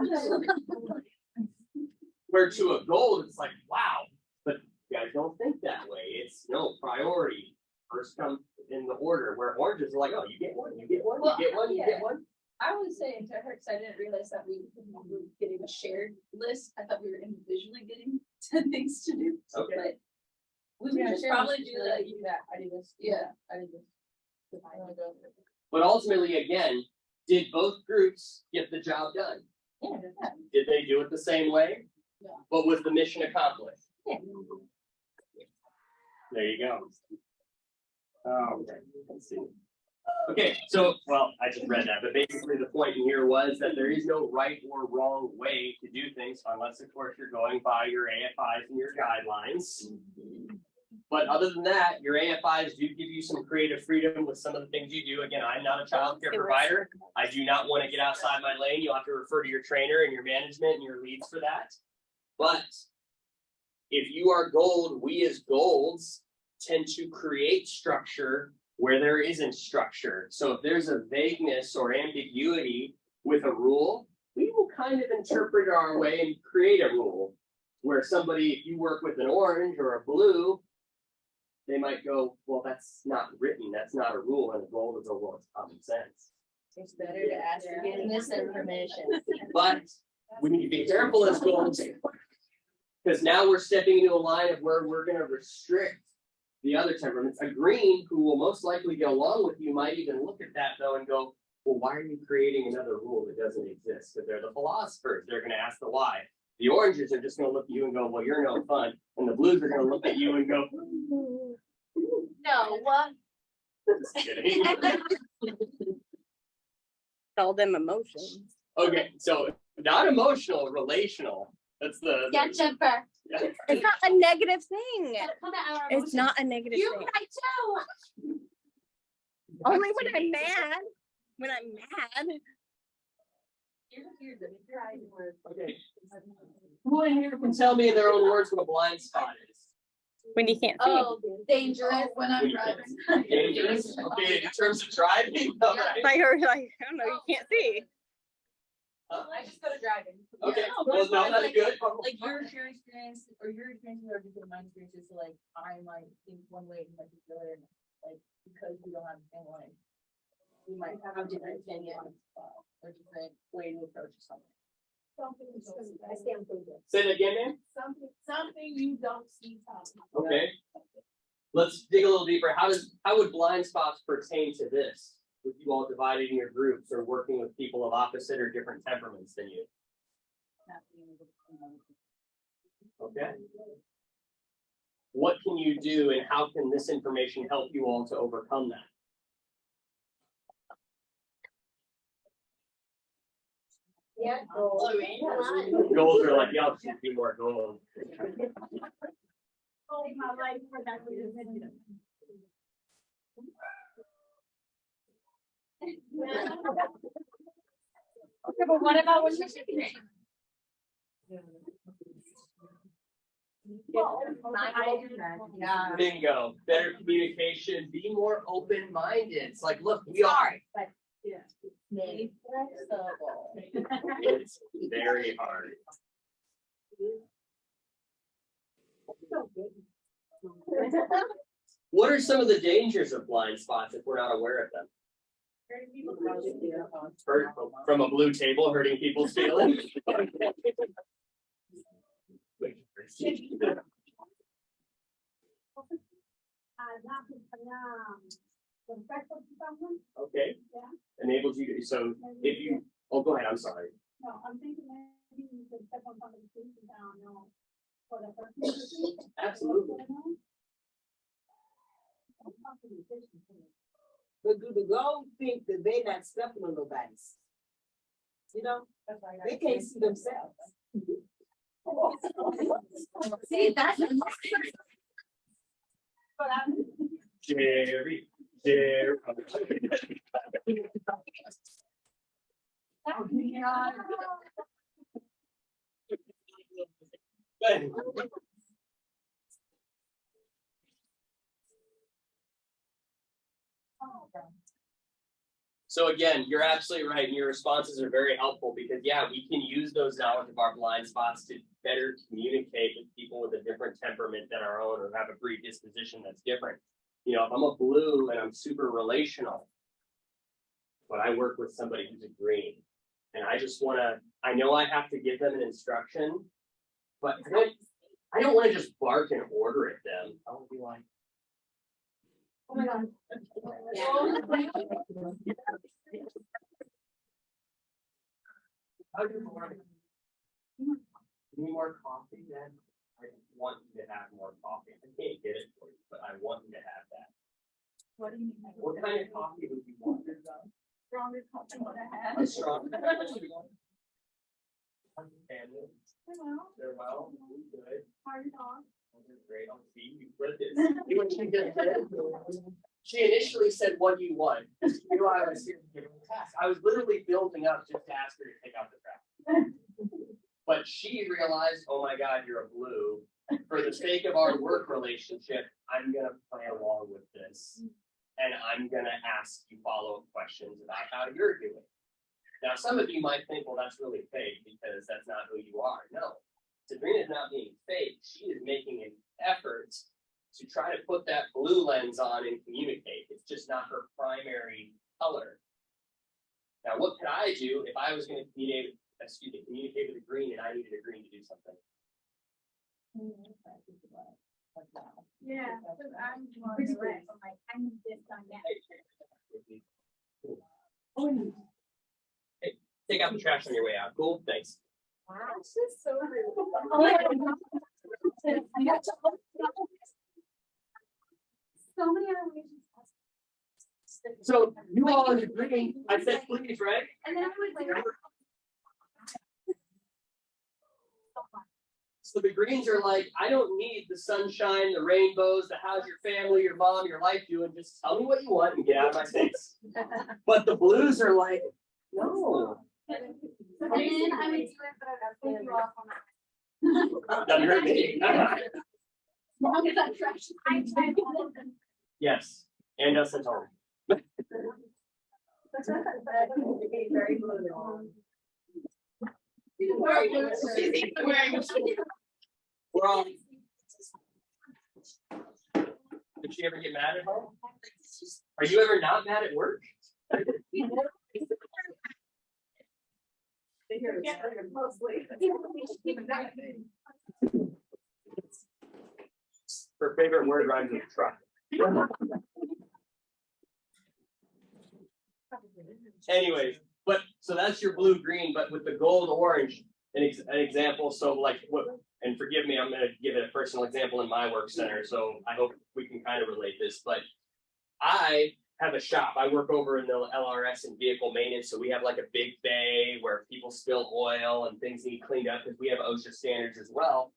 Where to a gold, it's like, wow, but you guys don't think that way. It's no priority. First come in the order, where oranges are like, oh, you get one, you get one, you get one, you get one. I was saying to her, because I didn't realize that we were getting a shared list. I thought we were individually getting 10 things to do. Okay. But we should probably do that. I do this. Yeah. I did this. But ultimately, again, did both groups get the job done? Yeah. Did they do it the same way? Yeah. But was the mission accomplished? Yeah. There you go. Okay, let's see. Okay, so, well, I just read that, but basically the point in here was that there is no right or wrong way to do things unless, of course, you're going by your AFIs and your guidelines. But other than that, your AFIs do give you some creative freedom with some of the things you do. Again, I'm not a child care provider. I do not want to get outside my lane. You'll have to refer to your trainer and your management and your leads for that. But if you are gold, we as golds tend to create structure where there isn't structure. So if there's a vagueness or ambiguity with a rule, we will kind of interpret our way and create a rule where somebody, if you work with an orange or a blue, they might go, well, that's not written, that's not a rule, and a gold is a well, it's common sense. It's better to ask for getting this information. But we need to be careful as golds, because now we're stepping into a line of where we're going to restrict the other temperaments. A green, who will most likely go along with you, might even look at that though and go, well, why are you creating another rule that doesn't exist? Because they're the philosophers. They're going to ask the why. The oranges are just going to look at you and go, well, you're no fun. And the blues are going to look at you and go, No, what? just kidding. All them emotions. Okay, so not emotional, relational. That's the. Yeah, Jennifer. Yeah. It's not a negative thing. Come on, our It's not a negative You thing. right too. Only when I'm mad. When I'm mad. Okay. Who in here can tell me in their own words what a blind spot is? When you can't see. Oh, dangerous. When I'm driving. Dangerous? Okay, in terms of driving? All right. Like, or like, I don't know, you can't see. I just go to driving. Okay, Yeah, well, no, that's good. Like your experience or your experiences are different than my experiences, so like I might think one way, you might think the other, like because we don't have the same life. We might have a different opinion, or different way to approach something. I stand for this. Say that again, man. Something you don't see coming. Okay. Let's dig a little deeper. How would blind spots pertain to this? With you all divided in your groups or working with people of opposite or different temperaments than you? Okay. What can you do and how can this information help you all to overcome that? Yeah. Goals are like, y'all should be more goals. Oh, my life for that reason. Okay, but what about when you're shipping it? Yeah. Bingo, better communication, be more open-minded. It's like, look, we are. Yeah. Flexible. It's very hard. What are some of the dangers of blind spots if we're not aware of them? Hurt from a blue table, hurting people's feelings. Perfecto, someone? Okay. Yeah. Enables you to, so if you, oh, go ahead, I'm sorry. No, I'm thinking maybe you can step on somebody's feet down, no. For the person. Absolutely. But do the gold think that they not stepping on nobody's? You know, they can't see themselves. See, that's. Jerry, Jerry. So again, you're absolutely right, and your responses are very helpful because, yeah, we can use those knowledge of our blind spots to better communicate with people with a different temperament than our own or have a predisposition that's different. You know, if I'm a blue and I'm super relational, but I work with somebody who's a green, and I just want to, I know I have to give them an instruction, but I don't want to just bark and order at them. I want to be like, Oh my God. how do you want? Need more coffee? Then I want you to have more coffee. I can't get it for you, but I want you to have that. What do you mean? What kind of coffee would you want? Stronger coffee than I A had. strong. Family, Hello, they're well, good. how are you doing? Great, I'll see you put this. You want you to get it? She initially said, "What do you want?" Because she knew I was here to give her a task. I was literally building up just to ask her to take out the trash. But she realized, oh my God, you're a blue. For the sake of our work relationship, I'm gonna play along with this. And I'm gonna ask you follow-up questions about how you're doing. Now, some of you might think, well, that's really fake because that's not who you are. No, Sabrina is not being fake. She is making an effort to try to put that blue lens on and communicate. It's just not her primary color. Now, what could I do if I was going to communicate with a green and I needed a green to do something? Yeah, because I'm more direct, I'm like, I need this done now. Hey, take out the trash on your way out. Cool, thanks. Wow, this is so rude. So many other ways. So you all are agreeing. I said please, right? And then I would like. So the greens are like, I don't need the sunshine, the rainbows, the how's your family, your mom, your life doing. Just tell me what you want and get out of my face. But the blues are like, no. And then I would do it, but I'd put you off on that. Doesn't hurt me. Long as that trash. I tried. Yes, and us at home. We're all. Did she ever get mad at home? Are you ever not mad at work? Her favorite word rhymes with truck. Anyways, but so that's your blue green, but with the gold orange, an example. So like what? And forgive me, I'm going to give it a personal example in my work center. So I hope we can kind of relate this. But I have a shop. I work over in the LRS and vehicle maintenance. So we have like a big bay where people spill oil and things need cleaned up because we have OSHA standards as well.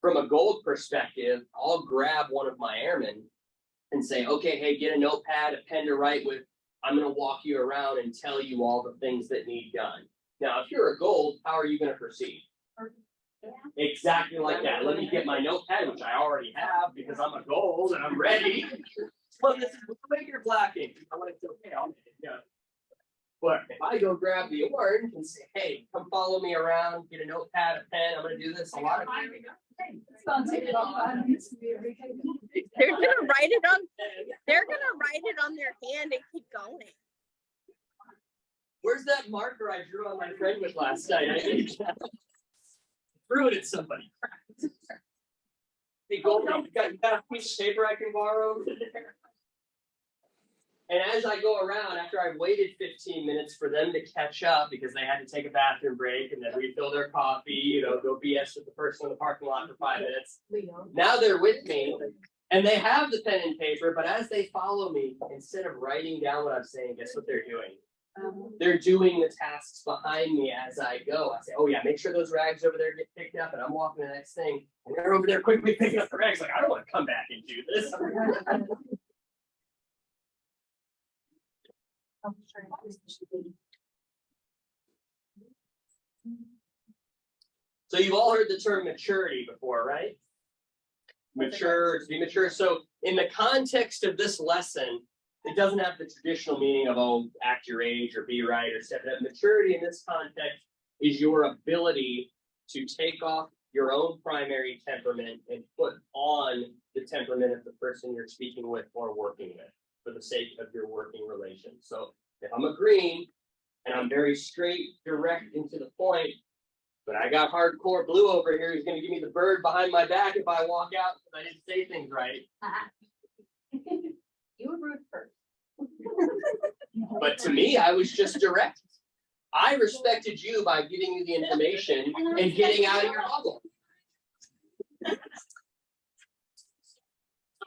From a gold perspective, I'll grab one of my airmen and say, okay, hey, get a notepad, a pen to write with. I'm gonna walk you around and tell you all the things that need done. Now, if you're a gold, how are you gonna proceed? Exactly like that. Let me get my notepad, which I already have because I'm a gold and I'm ready. Well, this is make your blacking. I'm like, okay, I'll make it, yeah. But if I go grab the orange and say, hey, come follow me around, get a notepad, a pen, I'm gonna do this a lot of times. They're gonna write it on, they're gonna write it on their hand and keep going. Where's that marker I drew on my friend with last night? I need that. Threw it at somebody. Hey, Goldie, you got a piece of paper I can borrow? And as I go around, after I've waited 15 minutes for them to catch up because they had to take a bathroom break and then refill their coffee, you know, go BS with the person in the parking lot for 5 minutes. Now they're with me and they have the pen and paper, but as they follow me, instead of writing down what I'm saying, guess what they're doing? They're doing the tasks behind me as I go. I say, oh yeah, make sure those rags over there get picked up, and I'm walking the next thing, and they're over there quickly picking up the rags. Like, I don't want to come back and do this. So you've all heard the term maturity before, right? Mature, to be mature. So in the context of this lesson, it doesn't have the traditional meaning of, oh, act your age or be right or step it up. Maturity in this context is your ability to take off your own primary temperament and put on the temperament of the person you're speaking with or working with for the sake of your working relation. So if I'm a green and I'm very straight, direct and to the point, but I got hardcore blue over here who's going to give me the bird behind my back if I walk out because I didn't say things right. You were rude first. But to me, I was just direct. I respected you by giving you the information and getting out of your bubble.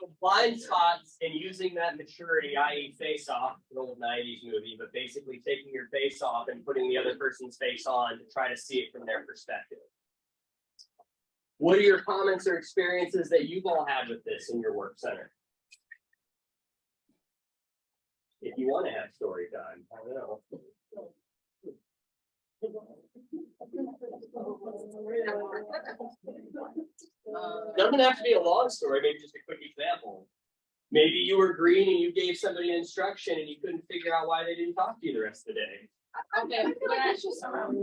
So blind spots and using that maturity, i.e. face off, an old 90s movie, but basically taking your face off and putting the other person's face on to try to see it from their perspective. What are your comments or experiences that you've all had with this in your work center? If you want to have story time, I don't know. Doesn't have to be a long story, maybe just a quick example. Maybe you were green and you gave somebody an instruction and you couldn't figure out why they didn't talk to you the rest of the day. Okay,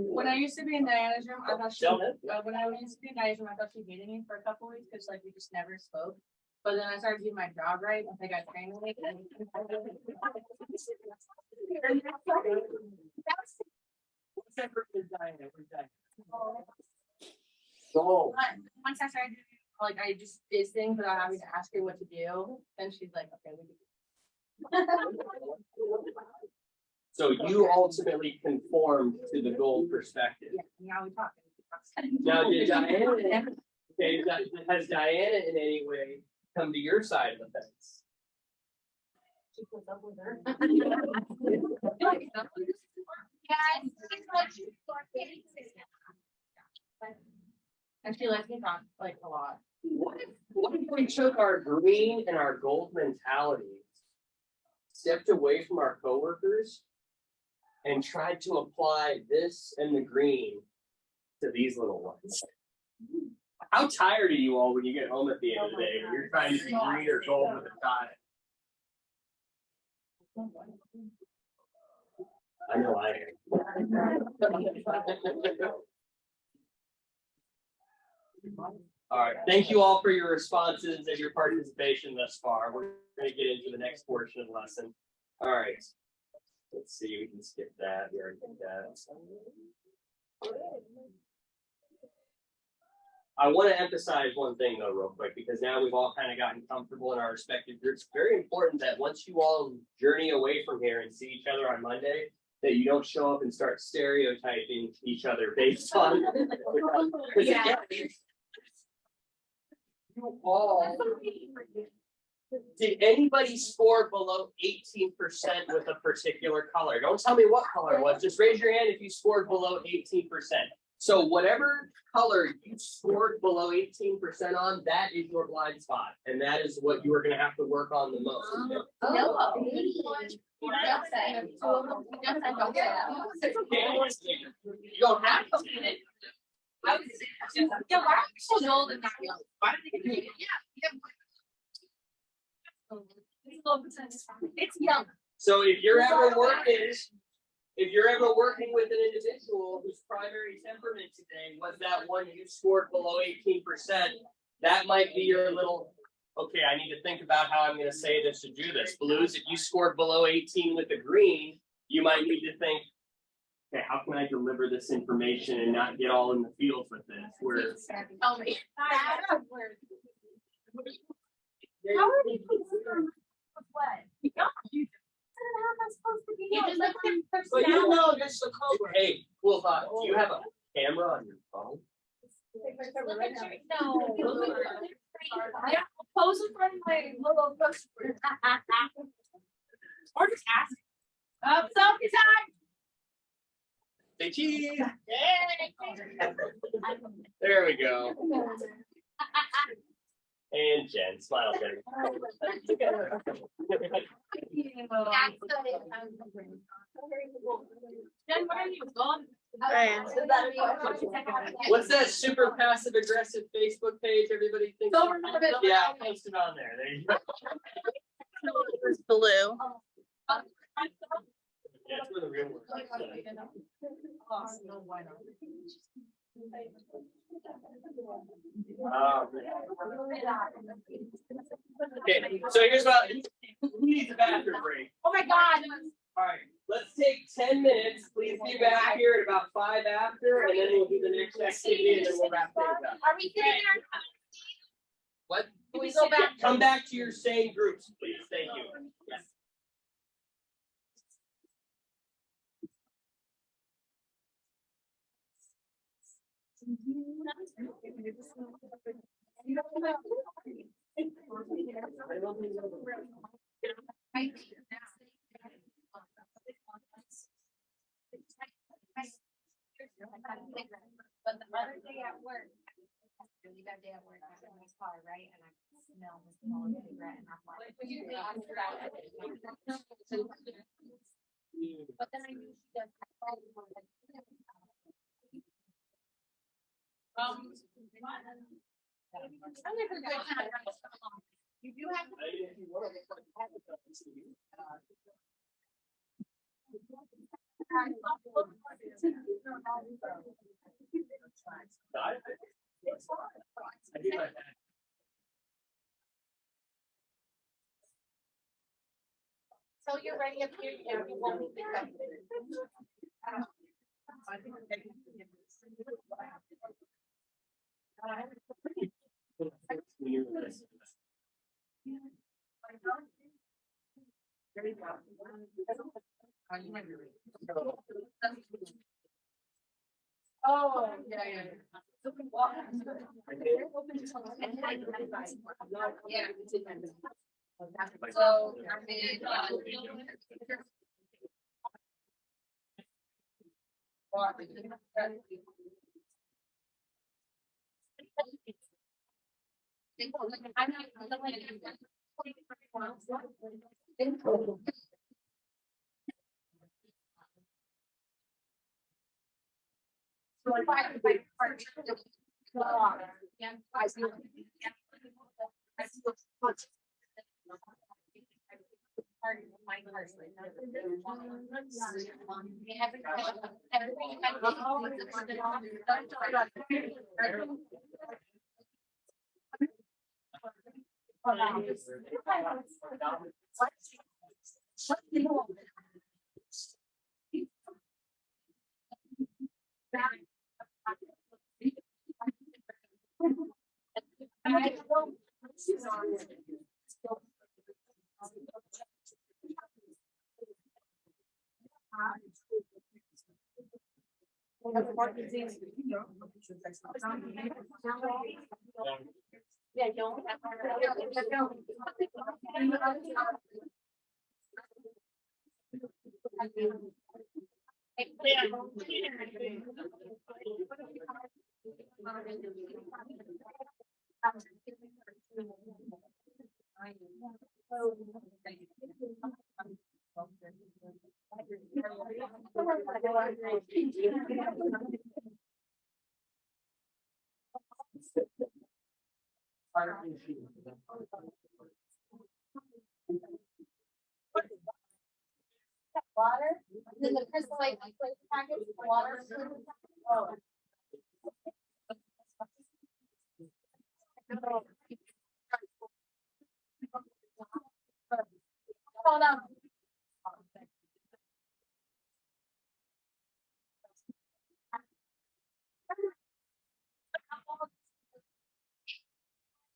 when I used to be in Diana's room, I thought she, when I used to be in Diana's room, I thought she hated me for a couple weeks because like we just never spoke. But then I started doing my job right. I think I trained with it. So Once I started, like I just did things without having to ask her what to do, and she's like, okay, we do. So you ultimately conformed to the goal perspective. Yeah, now we talk. Now, did Diana, okay, has Diana in any way come to your side of the fence? And she lets me talk like a lot. What if we took our green and our gold mentality, stepped away from our coworkers, and tried to apply this and the green to these little ones? How tired are you all when you get home at the end of the day when you're trying to be green or gold with a tie? I know I am. All right, thank you all for your responses and your participation thus far. We're going to get into the next portion of the lesson. All right, let's see, we can skip that. We already did that. I want to emphasize one thing though, real quick, because now we've all kind of gotten comfortable in our respective groups. It's very important that once you all journey away from here and see each other on Monday, that you don't show up and start stereotyping each other based on. Yeah. You all, did anybody score below 18% with a particular color? Don't tell me what color it was. Just raise your hand if you scored below 18%. So whatever color you scored below 18% on, that is your blind spot, and that is what you are gonna have to work on the most. Yellow. It's okay. You don't have to. Yeah, why are we so old and not young? Why do they get it? It's young. So if you're ever working with an individual whose primary temperament today was that one you scored below 18%, that might be your little, okay, I need to think about how I'm gonna say this to do this. Blues, if you scored below 18 with the green, you might need to think, okay, how can I deliver this information and not get all in the field with this? Where Tell me. How are you? How am I supposed to be? You just like them But you know, this the code. hey, cool thought. Do you have a camera on your phone? Look at your, no. Yeah, pose in front of my little customer. Or just ask. Selfie time. Say cheese. There we go. And Jen, smile, Jen. Jen, where are you going? What's that super passive aggressive Facebook page everybody thinks? Silver Ribbon. Yeah, post it on there. There you go. It's blue. Yeah, it's where the real work Okay, so here's what, who needs a bathroom break? Oh my God. Alright, let's take 10 minutes, please be back here at about 5 after, and then we'll do the next activity and then we'll wrap things up. Are we sitting there? What? Can we go back? Come back to your same groups, please, thank you. Yes. But the other day at work, we got day at work, I was in my car, right, and I smell this smell of cigarette, and I'm like. But then I knew she does. I'm like a good time. You do have. I do like that. So you're ready up here, yeah, we won't pick up. Oh, yeah, yeah. Yeah. So, I mean, Yeah, don't. Water, then the crystal light package, water. Oh. Hold on.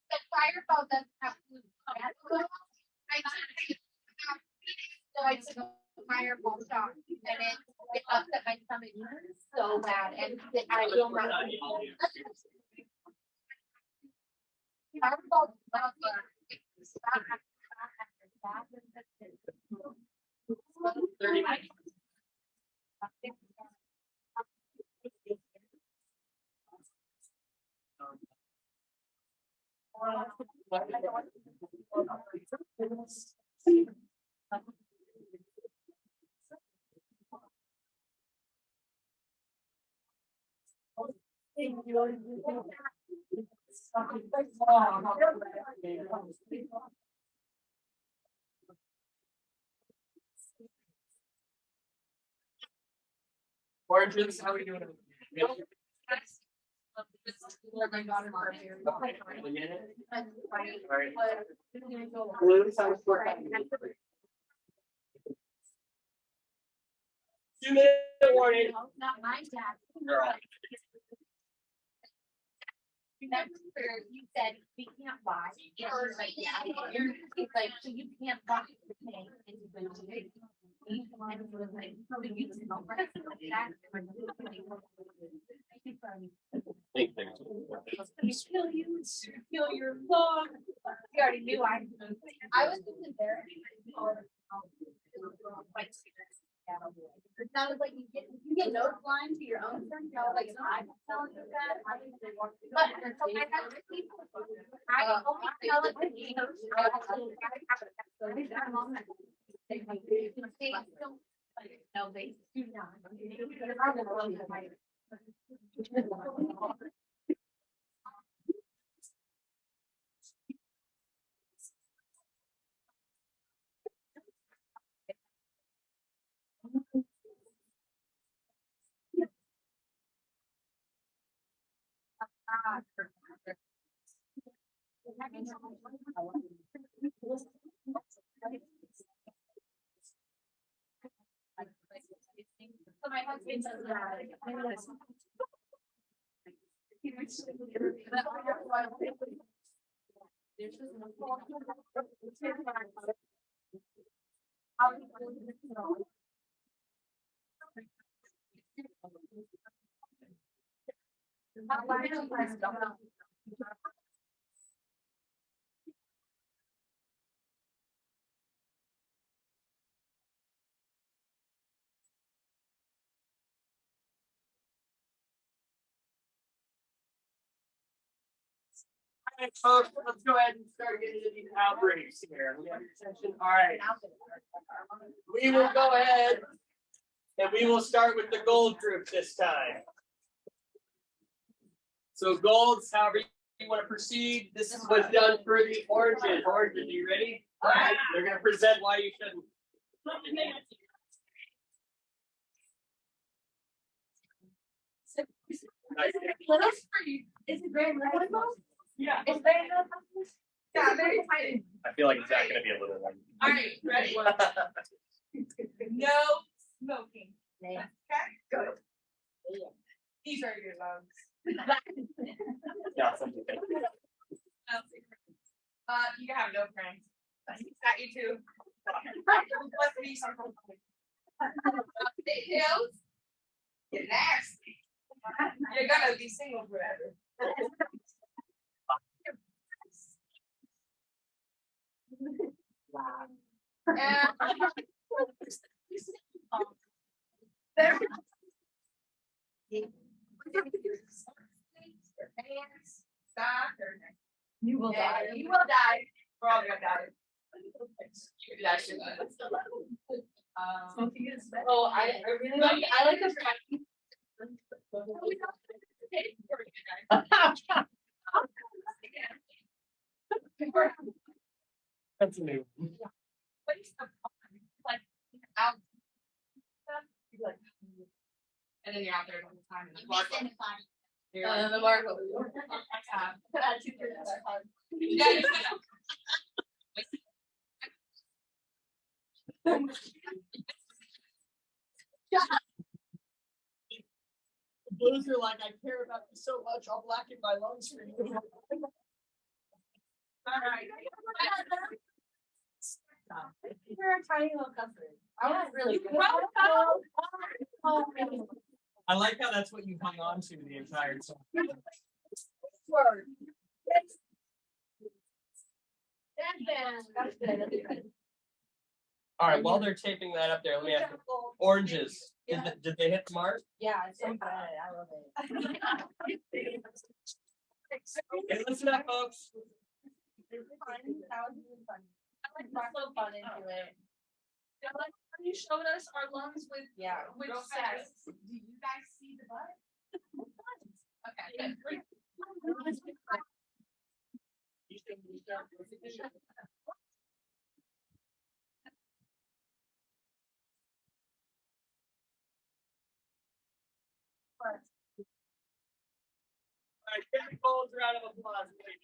The fireball doesn't have to. So I took a fireball shot and it upset my stomach so bad and I will not. Fireball. Oranges, how are we doing? Blue sounds good. 2-minute warning. Not my dad. Girl. That's where you said we can't buy. Or like, yeah, it's like, so you can't buy the thing and you go to it. And it was like, so you just don't rest like that. Feel your love. You already knew I was just embarrassed. It sounded like you get notes line to your own thing, you know, like, no, I don't tell you that. But until I have to keep, I only tell it to you. No, they do not. So my husband says Alright, folks, let's go ahead and start getting into these outbreaks here. We have your attention. All right. We will go ahead and we will start with the gold group this time. So golds, however you want to proceed, this is what's done for the oranges. Oranges, are you ready? All right. They're going to present why you shouldn't. Nice. Is it very little? Yeah. It's very little. Yeah, very tiny. I feel like it's not going to be a little one. All right, ready? No smoking. Okay, go. These are your lungs. Yeah, something. You can have no friends. Got you too. Let's be something. Details. Get nasty. You're gonna be single forever. You will die. You will die. We're all gonna die. That shit. Oh, I really like. I like the That's a new one. Place the pond, like, out. Stuff, you like. And then you're out there the whole time. And the mark. The mark. Blues are like, I care about you so much, I'll blacken my lungs for you. You're a tiny little country. I was really good. I like how that's what you hung on to the entire time. Word. All right, while they're taping that up there, let me ask you, oranges, did they hit the mark? Yeah, it's so good. I love it. Okay, listen up, folks. I like so fun into it. You showed us our lungs with with sex. Do you guys see the butt? Okay. Good. All right, give Coles a round of applause, please.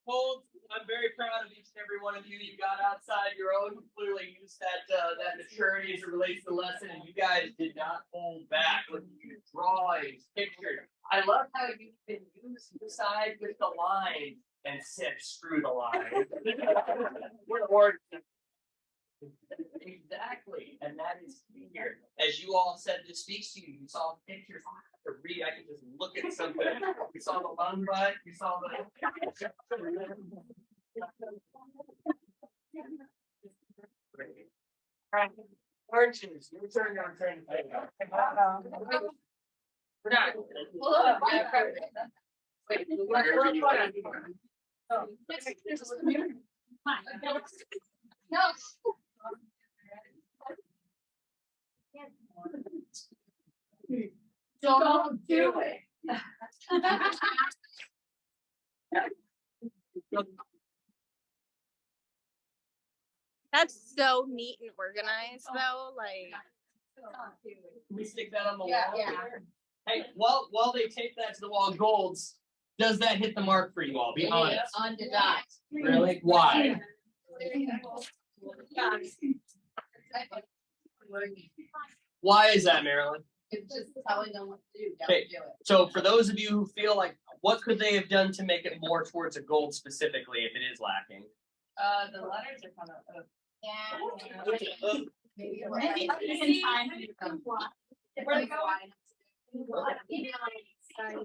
Coles, I'm very proud of each and every one of you. You got outside your own, you clearly used that maturity as it relates to the lesson, and you guys did not hold back. Look at you, drawings, pictures. I love how you can use the side with the line and said, screw the line. We're exactly, and that is here. As you all said, this speaks to you. You saw pictures to read. I can just look at something. You saw the lung butt. You saw the. Oranges, your turn. Your turn. We're not. Wait, No. Don't do it. That's so neat and organized though, like. Can we stick that on the Yeah, wall? yeah. Hey, while they tape that to the wall, Golds, does that hit the mark for you all? Be honest. On the dot. Really? Why? Why is that, Marilyn? It's just telling them what to do. Don't Okay. do it. So for those of you who feel like, what could they have done to make it more towards a gold specifically if it is lacking? The letters are kind of. Yeah. Maybe.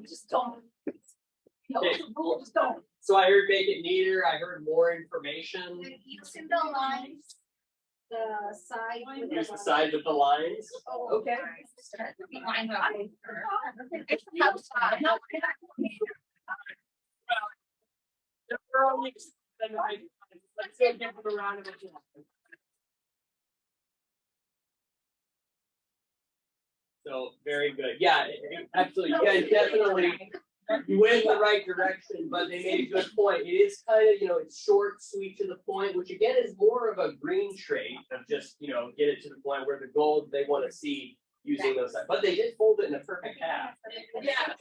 Just don't. Okay. So I heard make it neater, I heard more information, Each of the lines, the side. with use the sides of the lines. Okay. Let's give them a round of applause. So, very good. Yeah, absolutely. You guys definitely you went in the right direction, but they made a good point. It is kind of, it's short, sweet to the point, which again is more of a green trait of just, get it to the point where the gold they want to see using those. But they did fold it in a perfect half. Yeah.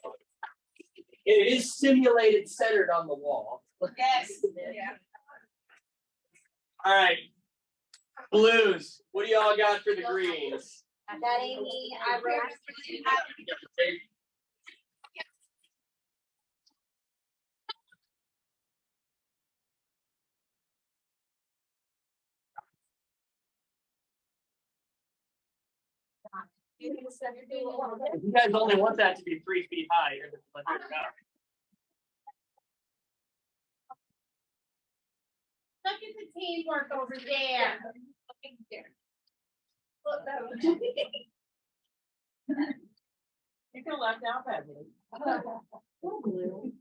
It is simulated centered on the wall. Yes. Yeah. All right. Blues, what do y'all got for the greens? That ain't me, I wrote. If you guys only want that to be 3 feet high, you're gonna let it go. Look at the teamwork over there. You can left out that one.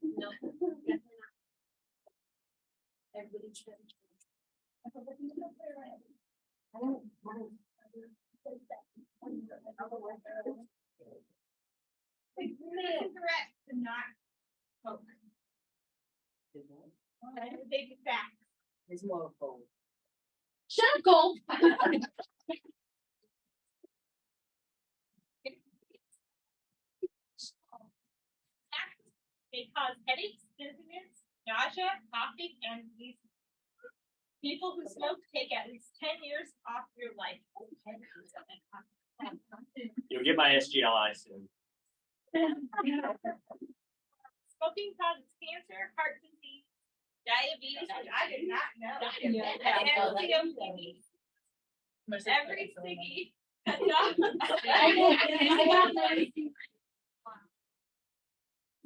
No. Everybody check. Correct, and not. They do back. It's more gold. Shut up, Gold. They cause headaches, dizziness, nausea, coughing, and wheezing. People who smoke take at least 10 years off your life. You'll get my SGLI soon. Smoking causes cancer, heart disease, diabetes, which I did not know. Yeah. And COPD. Every ciggy.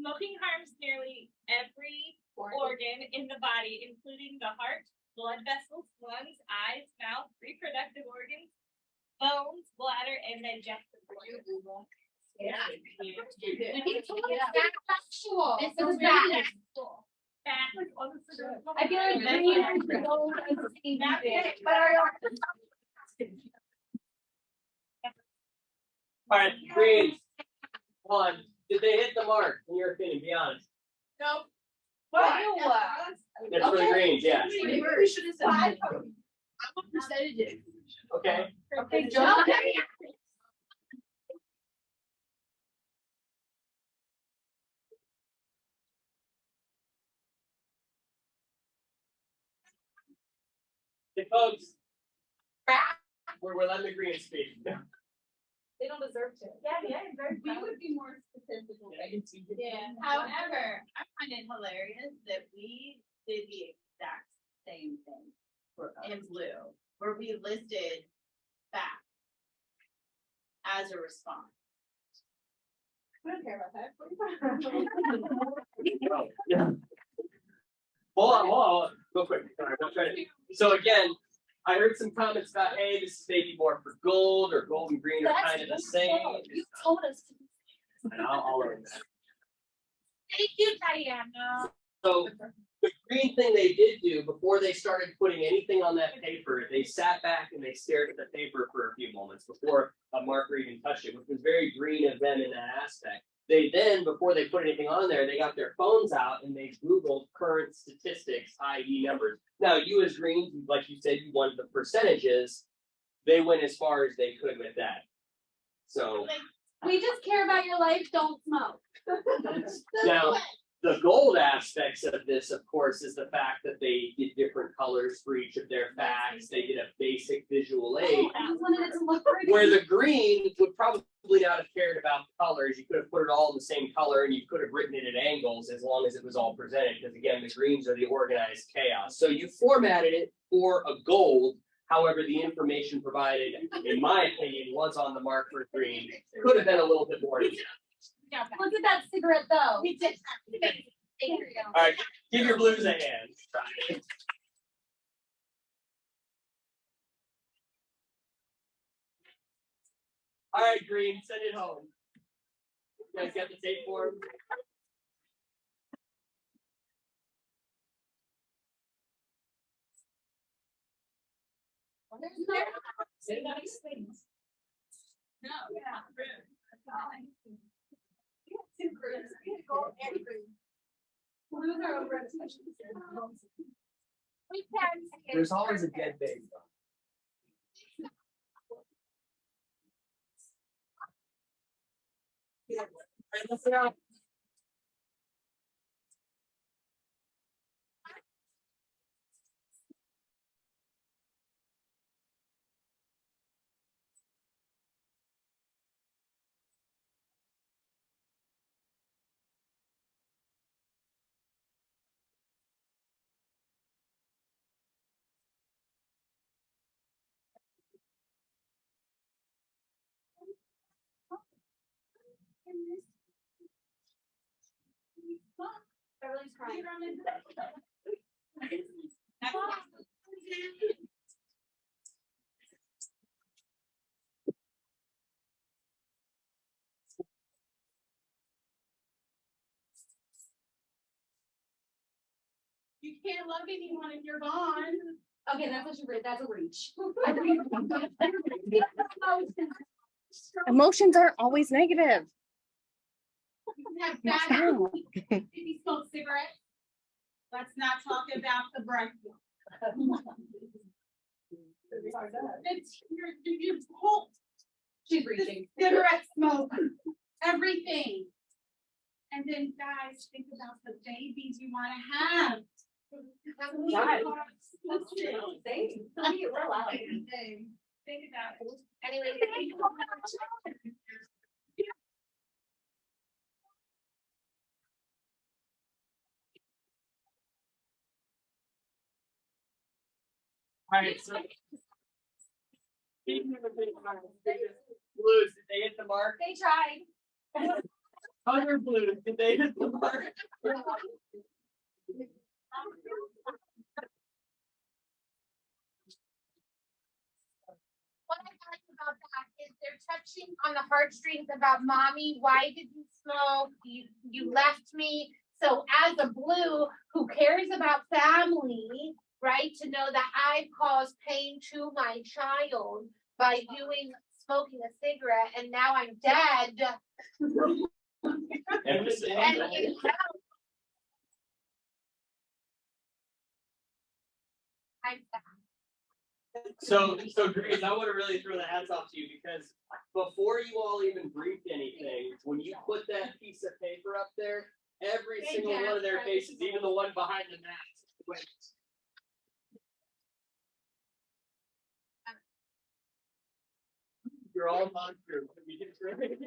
Smoking harms nearly every organ in the body, including the heart, blood vessels, lungs, eyes, mouth, reproductive organs, bones, bladder, and digestive organs. Yeah. Yeah. Factual. This is bad. I feel like green and gold is the same thing. But Alright, Green. One, did they hit the mark, in your opinion, be honest? Nope. It's for the Greens, yeah. We should have said. Five. What percentage is? Okay, Okay, Okay. the folks. We're letting the Greens speak. They don't deserve to. We would be more statistical. Yeah. However, I find it hilarious that we did the exact same thing in blue, where we listed back as a response. I don't care about that. Oh, yeah. Hold on, real quick. Sorry, I'm not trying to. So again, I heard some comments about, hey, this is maybe more for gold or gold and green are kind of the same. You told us to. And I'll learn that. Thank you, Diana. So the green thing they did do before they started putting anything on that paper, they sat back and they stared at the paper for a few moments before a marker even touched it, which was very green of them in that aspect. They then, before they put anything on there, they got their phones out and they Googled current statistics, i.e. numbers. Now, you as Greens, like you said, you wanted the percentages. They went as far as they could with that. So We just care about your life, don't smoke. now, the gold aspects of this, of course, is the fact that they get different colors for each of their facts. They get a basic visual aid. I just wanted it to look pretty. Where the green would probably not have cared about the colors. You could have put it all in the same color and you could have written it at angles as long as it was all presented. Because again, the greens are the organized chaos. So you formatted it for a gold. However, the information provided, in my opinion, was on the mark for green. Could have been a little bit more. Look at that cigarette though. We did. All right, give your blues a hand. Try it. All right, green, send it home. You guys got the tape form? Say nice things. No, yeah. Two groups. Gold and green. Blues are over at We can. There's always a dead baby. Everyone's crying. You can't love anyone if you're gone. Okay, that's what you read. That's a reach. Emotions aren't always negative. You can have bad. If you smoke cigarettes. Let's not talk about the breakfast. It's your whole She's the reaching. cigarette smoke, everything. And then guys, think about the babies you wanna have. God. Say, we're allowed. Think about it. Anyway. Alright, so. Blues, did they hit the mark? They tried. Other blues, did they hit the mark? What I like about that is they're touching on the heartstrings about mommy, why did you smoke? You left me. So as a blue who cares about family, right, to know that I've caused pain to my child by smoking a cigarette and now I'm dead. And this- And I'm sad. So Grace, I want to really throw the hats off to you because before you all even briefed anything, when you put that piece of paper up there, every They single one of their just- faces, even the one behind the mask, went. You're all monsters. You did great.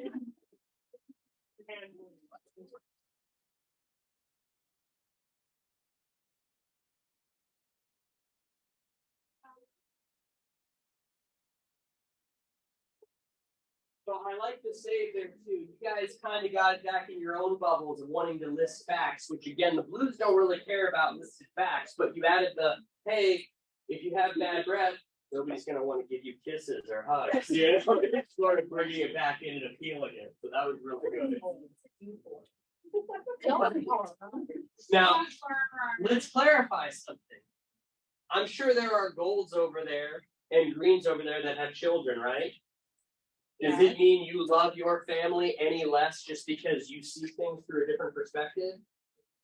So I like to say there too, you guys kind of got it back in your own bubbles of wanting to list facts, which again, the blues don't really care about listed facts, but you added the, hey, if you have bad breath, nobody's gonna want to give you kisses or hugs. You know, it's sort of bringing it back in and appealing it. So that was really good. Now, let's clarify something. I'm sure there are golds over there and greens over there that have children, right? Does it mean you love your family any less just because you see things through a different perspective?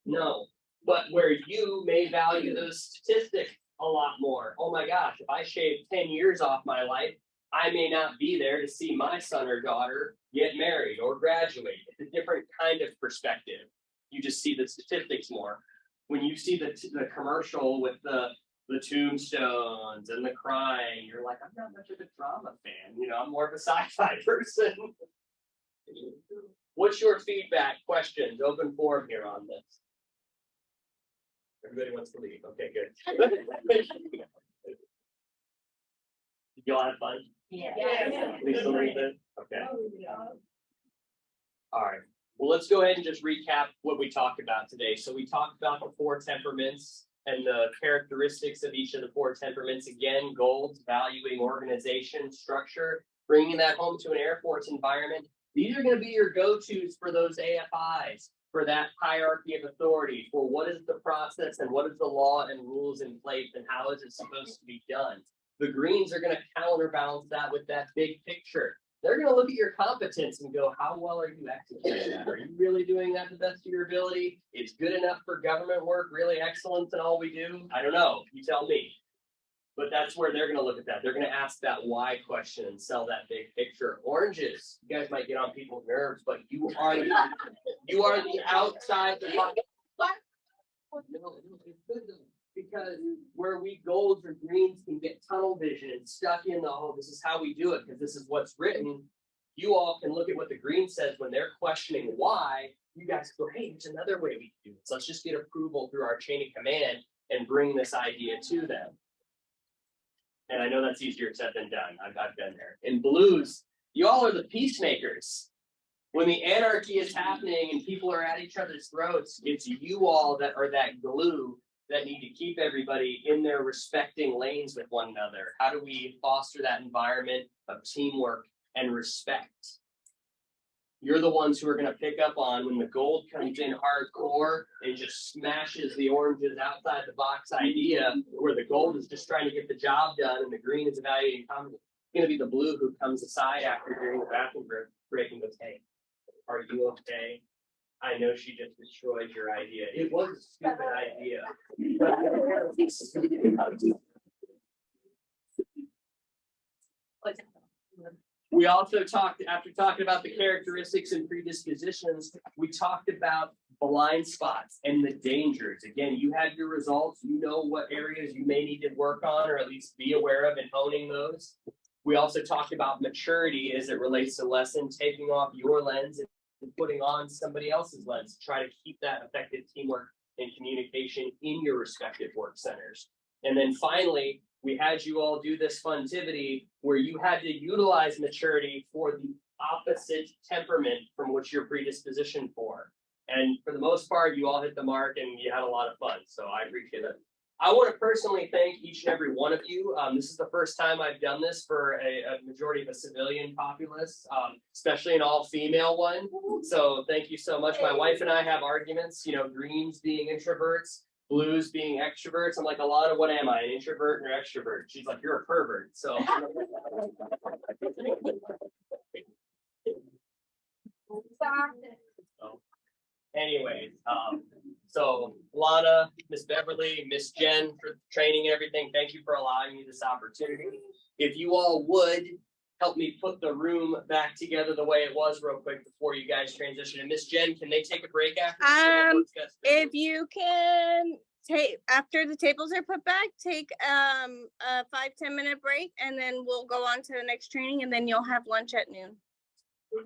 No, but where you may value those statistics a lot more. Oh my gosh, if I shave 10 years off my life, I may not be there to see my son or daughter get married or graduate. It's a different kind of perspective. You just see the statistics more. When you see the commercial with the tombstones and the crying, you're like, I'm not much of a drama fan. You know, I'm more of a sci-fi person. What's your feedback, questions, open forum here on this? Everybody wants to leave. Okay, good. Did y'all have fun? Yeah. At least a little bit? Okay. All right. Well, let's go ahead and just recap what we talked about today. So we talked about the 4 temperaments and the characteristics of each of the 4 temperaments. Again, goals, valuing organization, structure, bringing that home to an Air Force environment. These are going to be your go-tos for those AFIs, for that hierarchy of authority, for what is the process and what is the law and rules in place and how is it supposed to be done. The greens are going to counterbalance that with that big picture. They're going to look at your competence and go, how well are you executing that? Are you really doing that to the best of your ability? It's good enough for government work, really excellent in all we do? I don't know. You tell me. But that's where they're going to look at that. They're going to ask that why question and sell that big picture. Oranges, you guys might get on people's nerves, but you are the outside the box. No, it's good though. Because where we golds or greens can get tunnel vision and stuck in the, oh, this is how we do it because this is what's written. You all can look at what the green says when they're questioning why. You guys go, hey, there's another way we can do this. Let's just get approval through our chain of command and bring this idea to them. And I know that's easier said than done. I've been there. In blues, you all are the peacemakers. When the anarchy is happening and people are at each other's throats, it's you all that are that glue that need to keep everybody in their respecting lanes with one another. How do we foster that environment of teamwork and respect? You're the ones who are going to pick up on when the gold comes in hardcore and just smashes the oranges outside the box idea, where the gold is just trying to get the job done and the green is evaluating competence. It's going to be the blue who comes aside after during the bathroom break and goes, hey, are you okay? I know she just destroyed your idea. It was a stupid idea. We also talked, after talking about the characteristics and predispositions, we talked about blind spots and the dangers. Again, you had your results, you know what areas you may need to work on or at least be aware of and owning those. We also talked about maturity as it relates to lesson, taking off your lens and putting on somebody else's lens. Try to keep that effective teamwork and communication in your respective work centers. And then finally, we had you all do this funtivity where you had to utilize maturity for the opposite temperament from which you're predispositioned for. And for the most part, you all hit the mark and you had a lot of fun. So I appreciate it. I want to personally thank each and every one of you. This is the first time I've done this for a majority of a civilian populace, especially an all-female one. So thank you so much. My wife and I have arguments, you know, greens being introverts, blues being extroverts. I'm like, Alana, what am I, an introvert or an extrovert? She's like, you're a pervert. So. Anyways, so Lana, Miss Beverly, Miss Jen for training and everything, thank you for allowing me this opportunity. If you all would help me put the room back together the way it was real quick before you guys transition. And Miss Jen, can they take a break after? This? If you can take, after the tables are put back, take a 5-10 minute break and then we'll go on to the next training and then you'll have lunch at noon.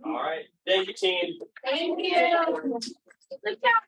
All right, thank you, team. Thank you. Good job.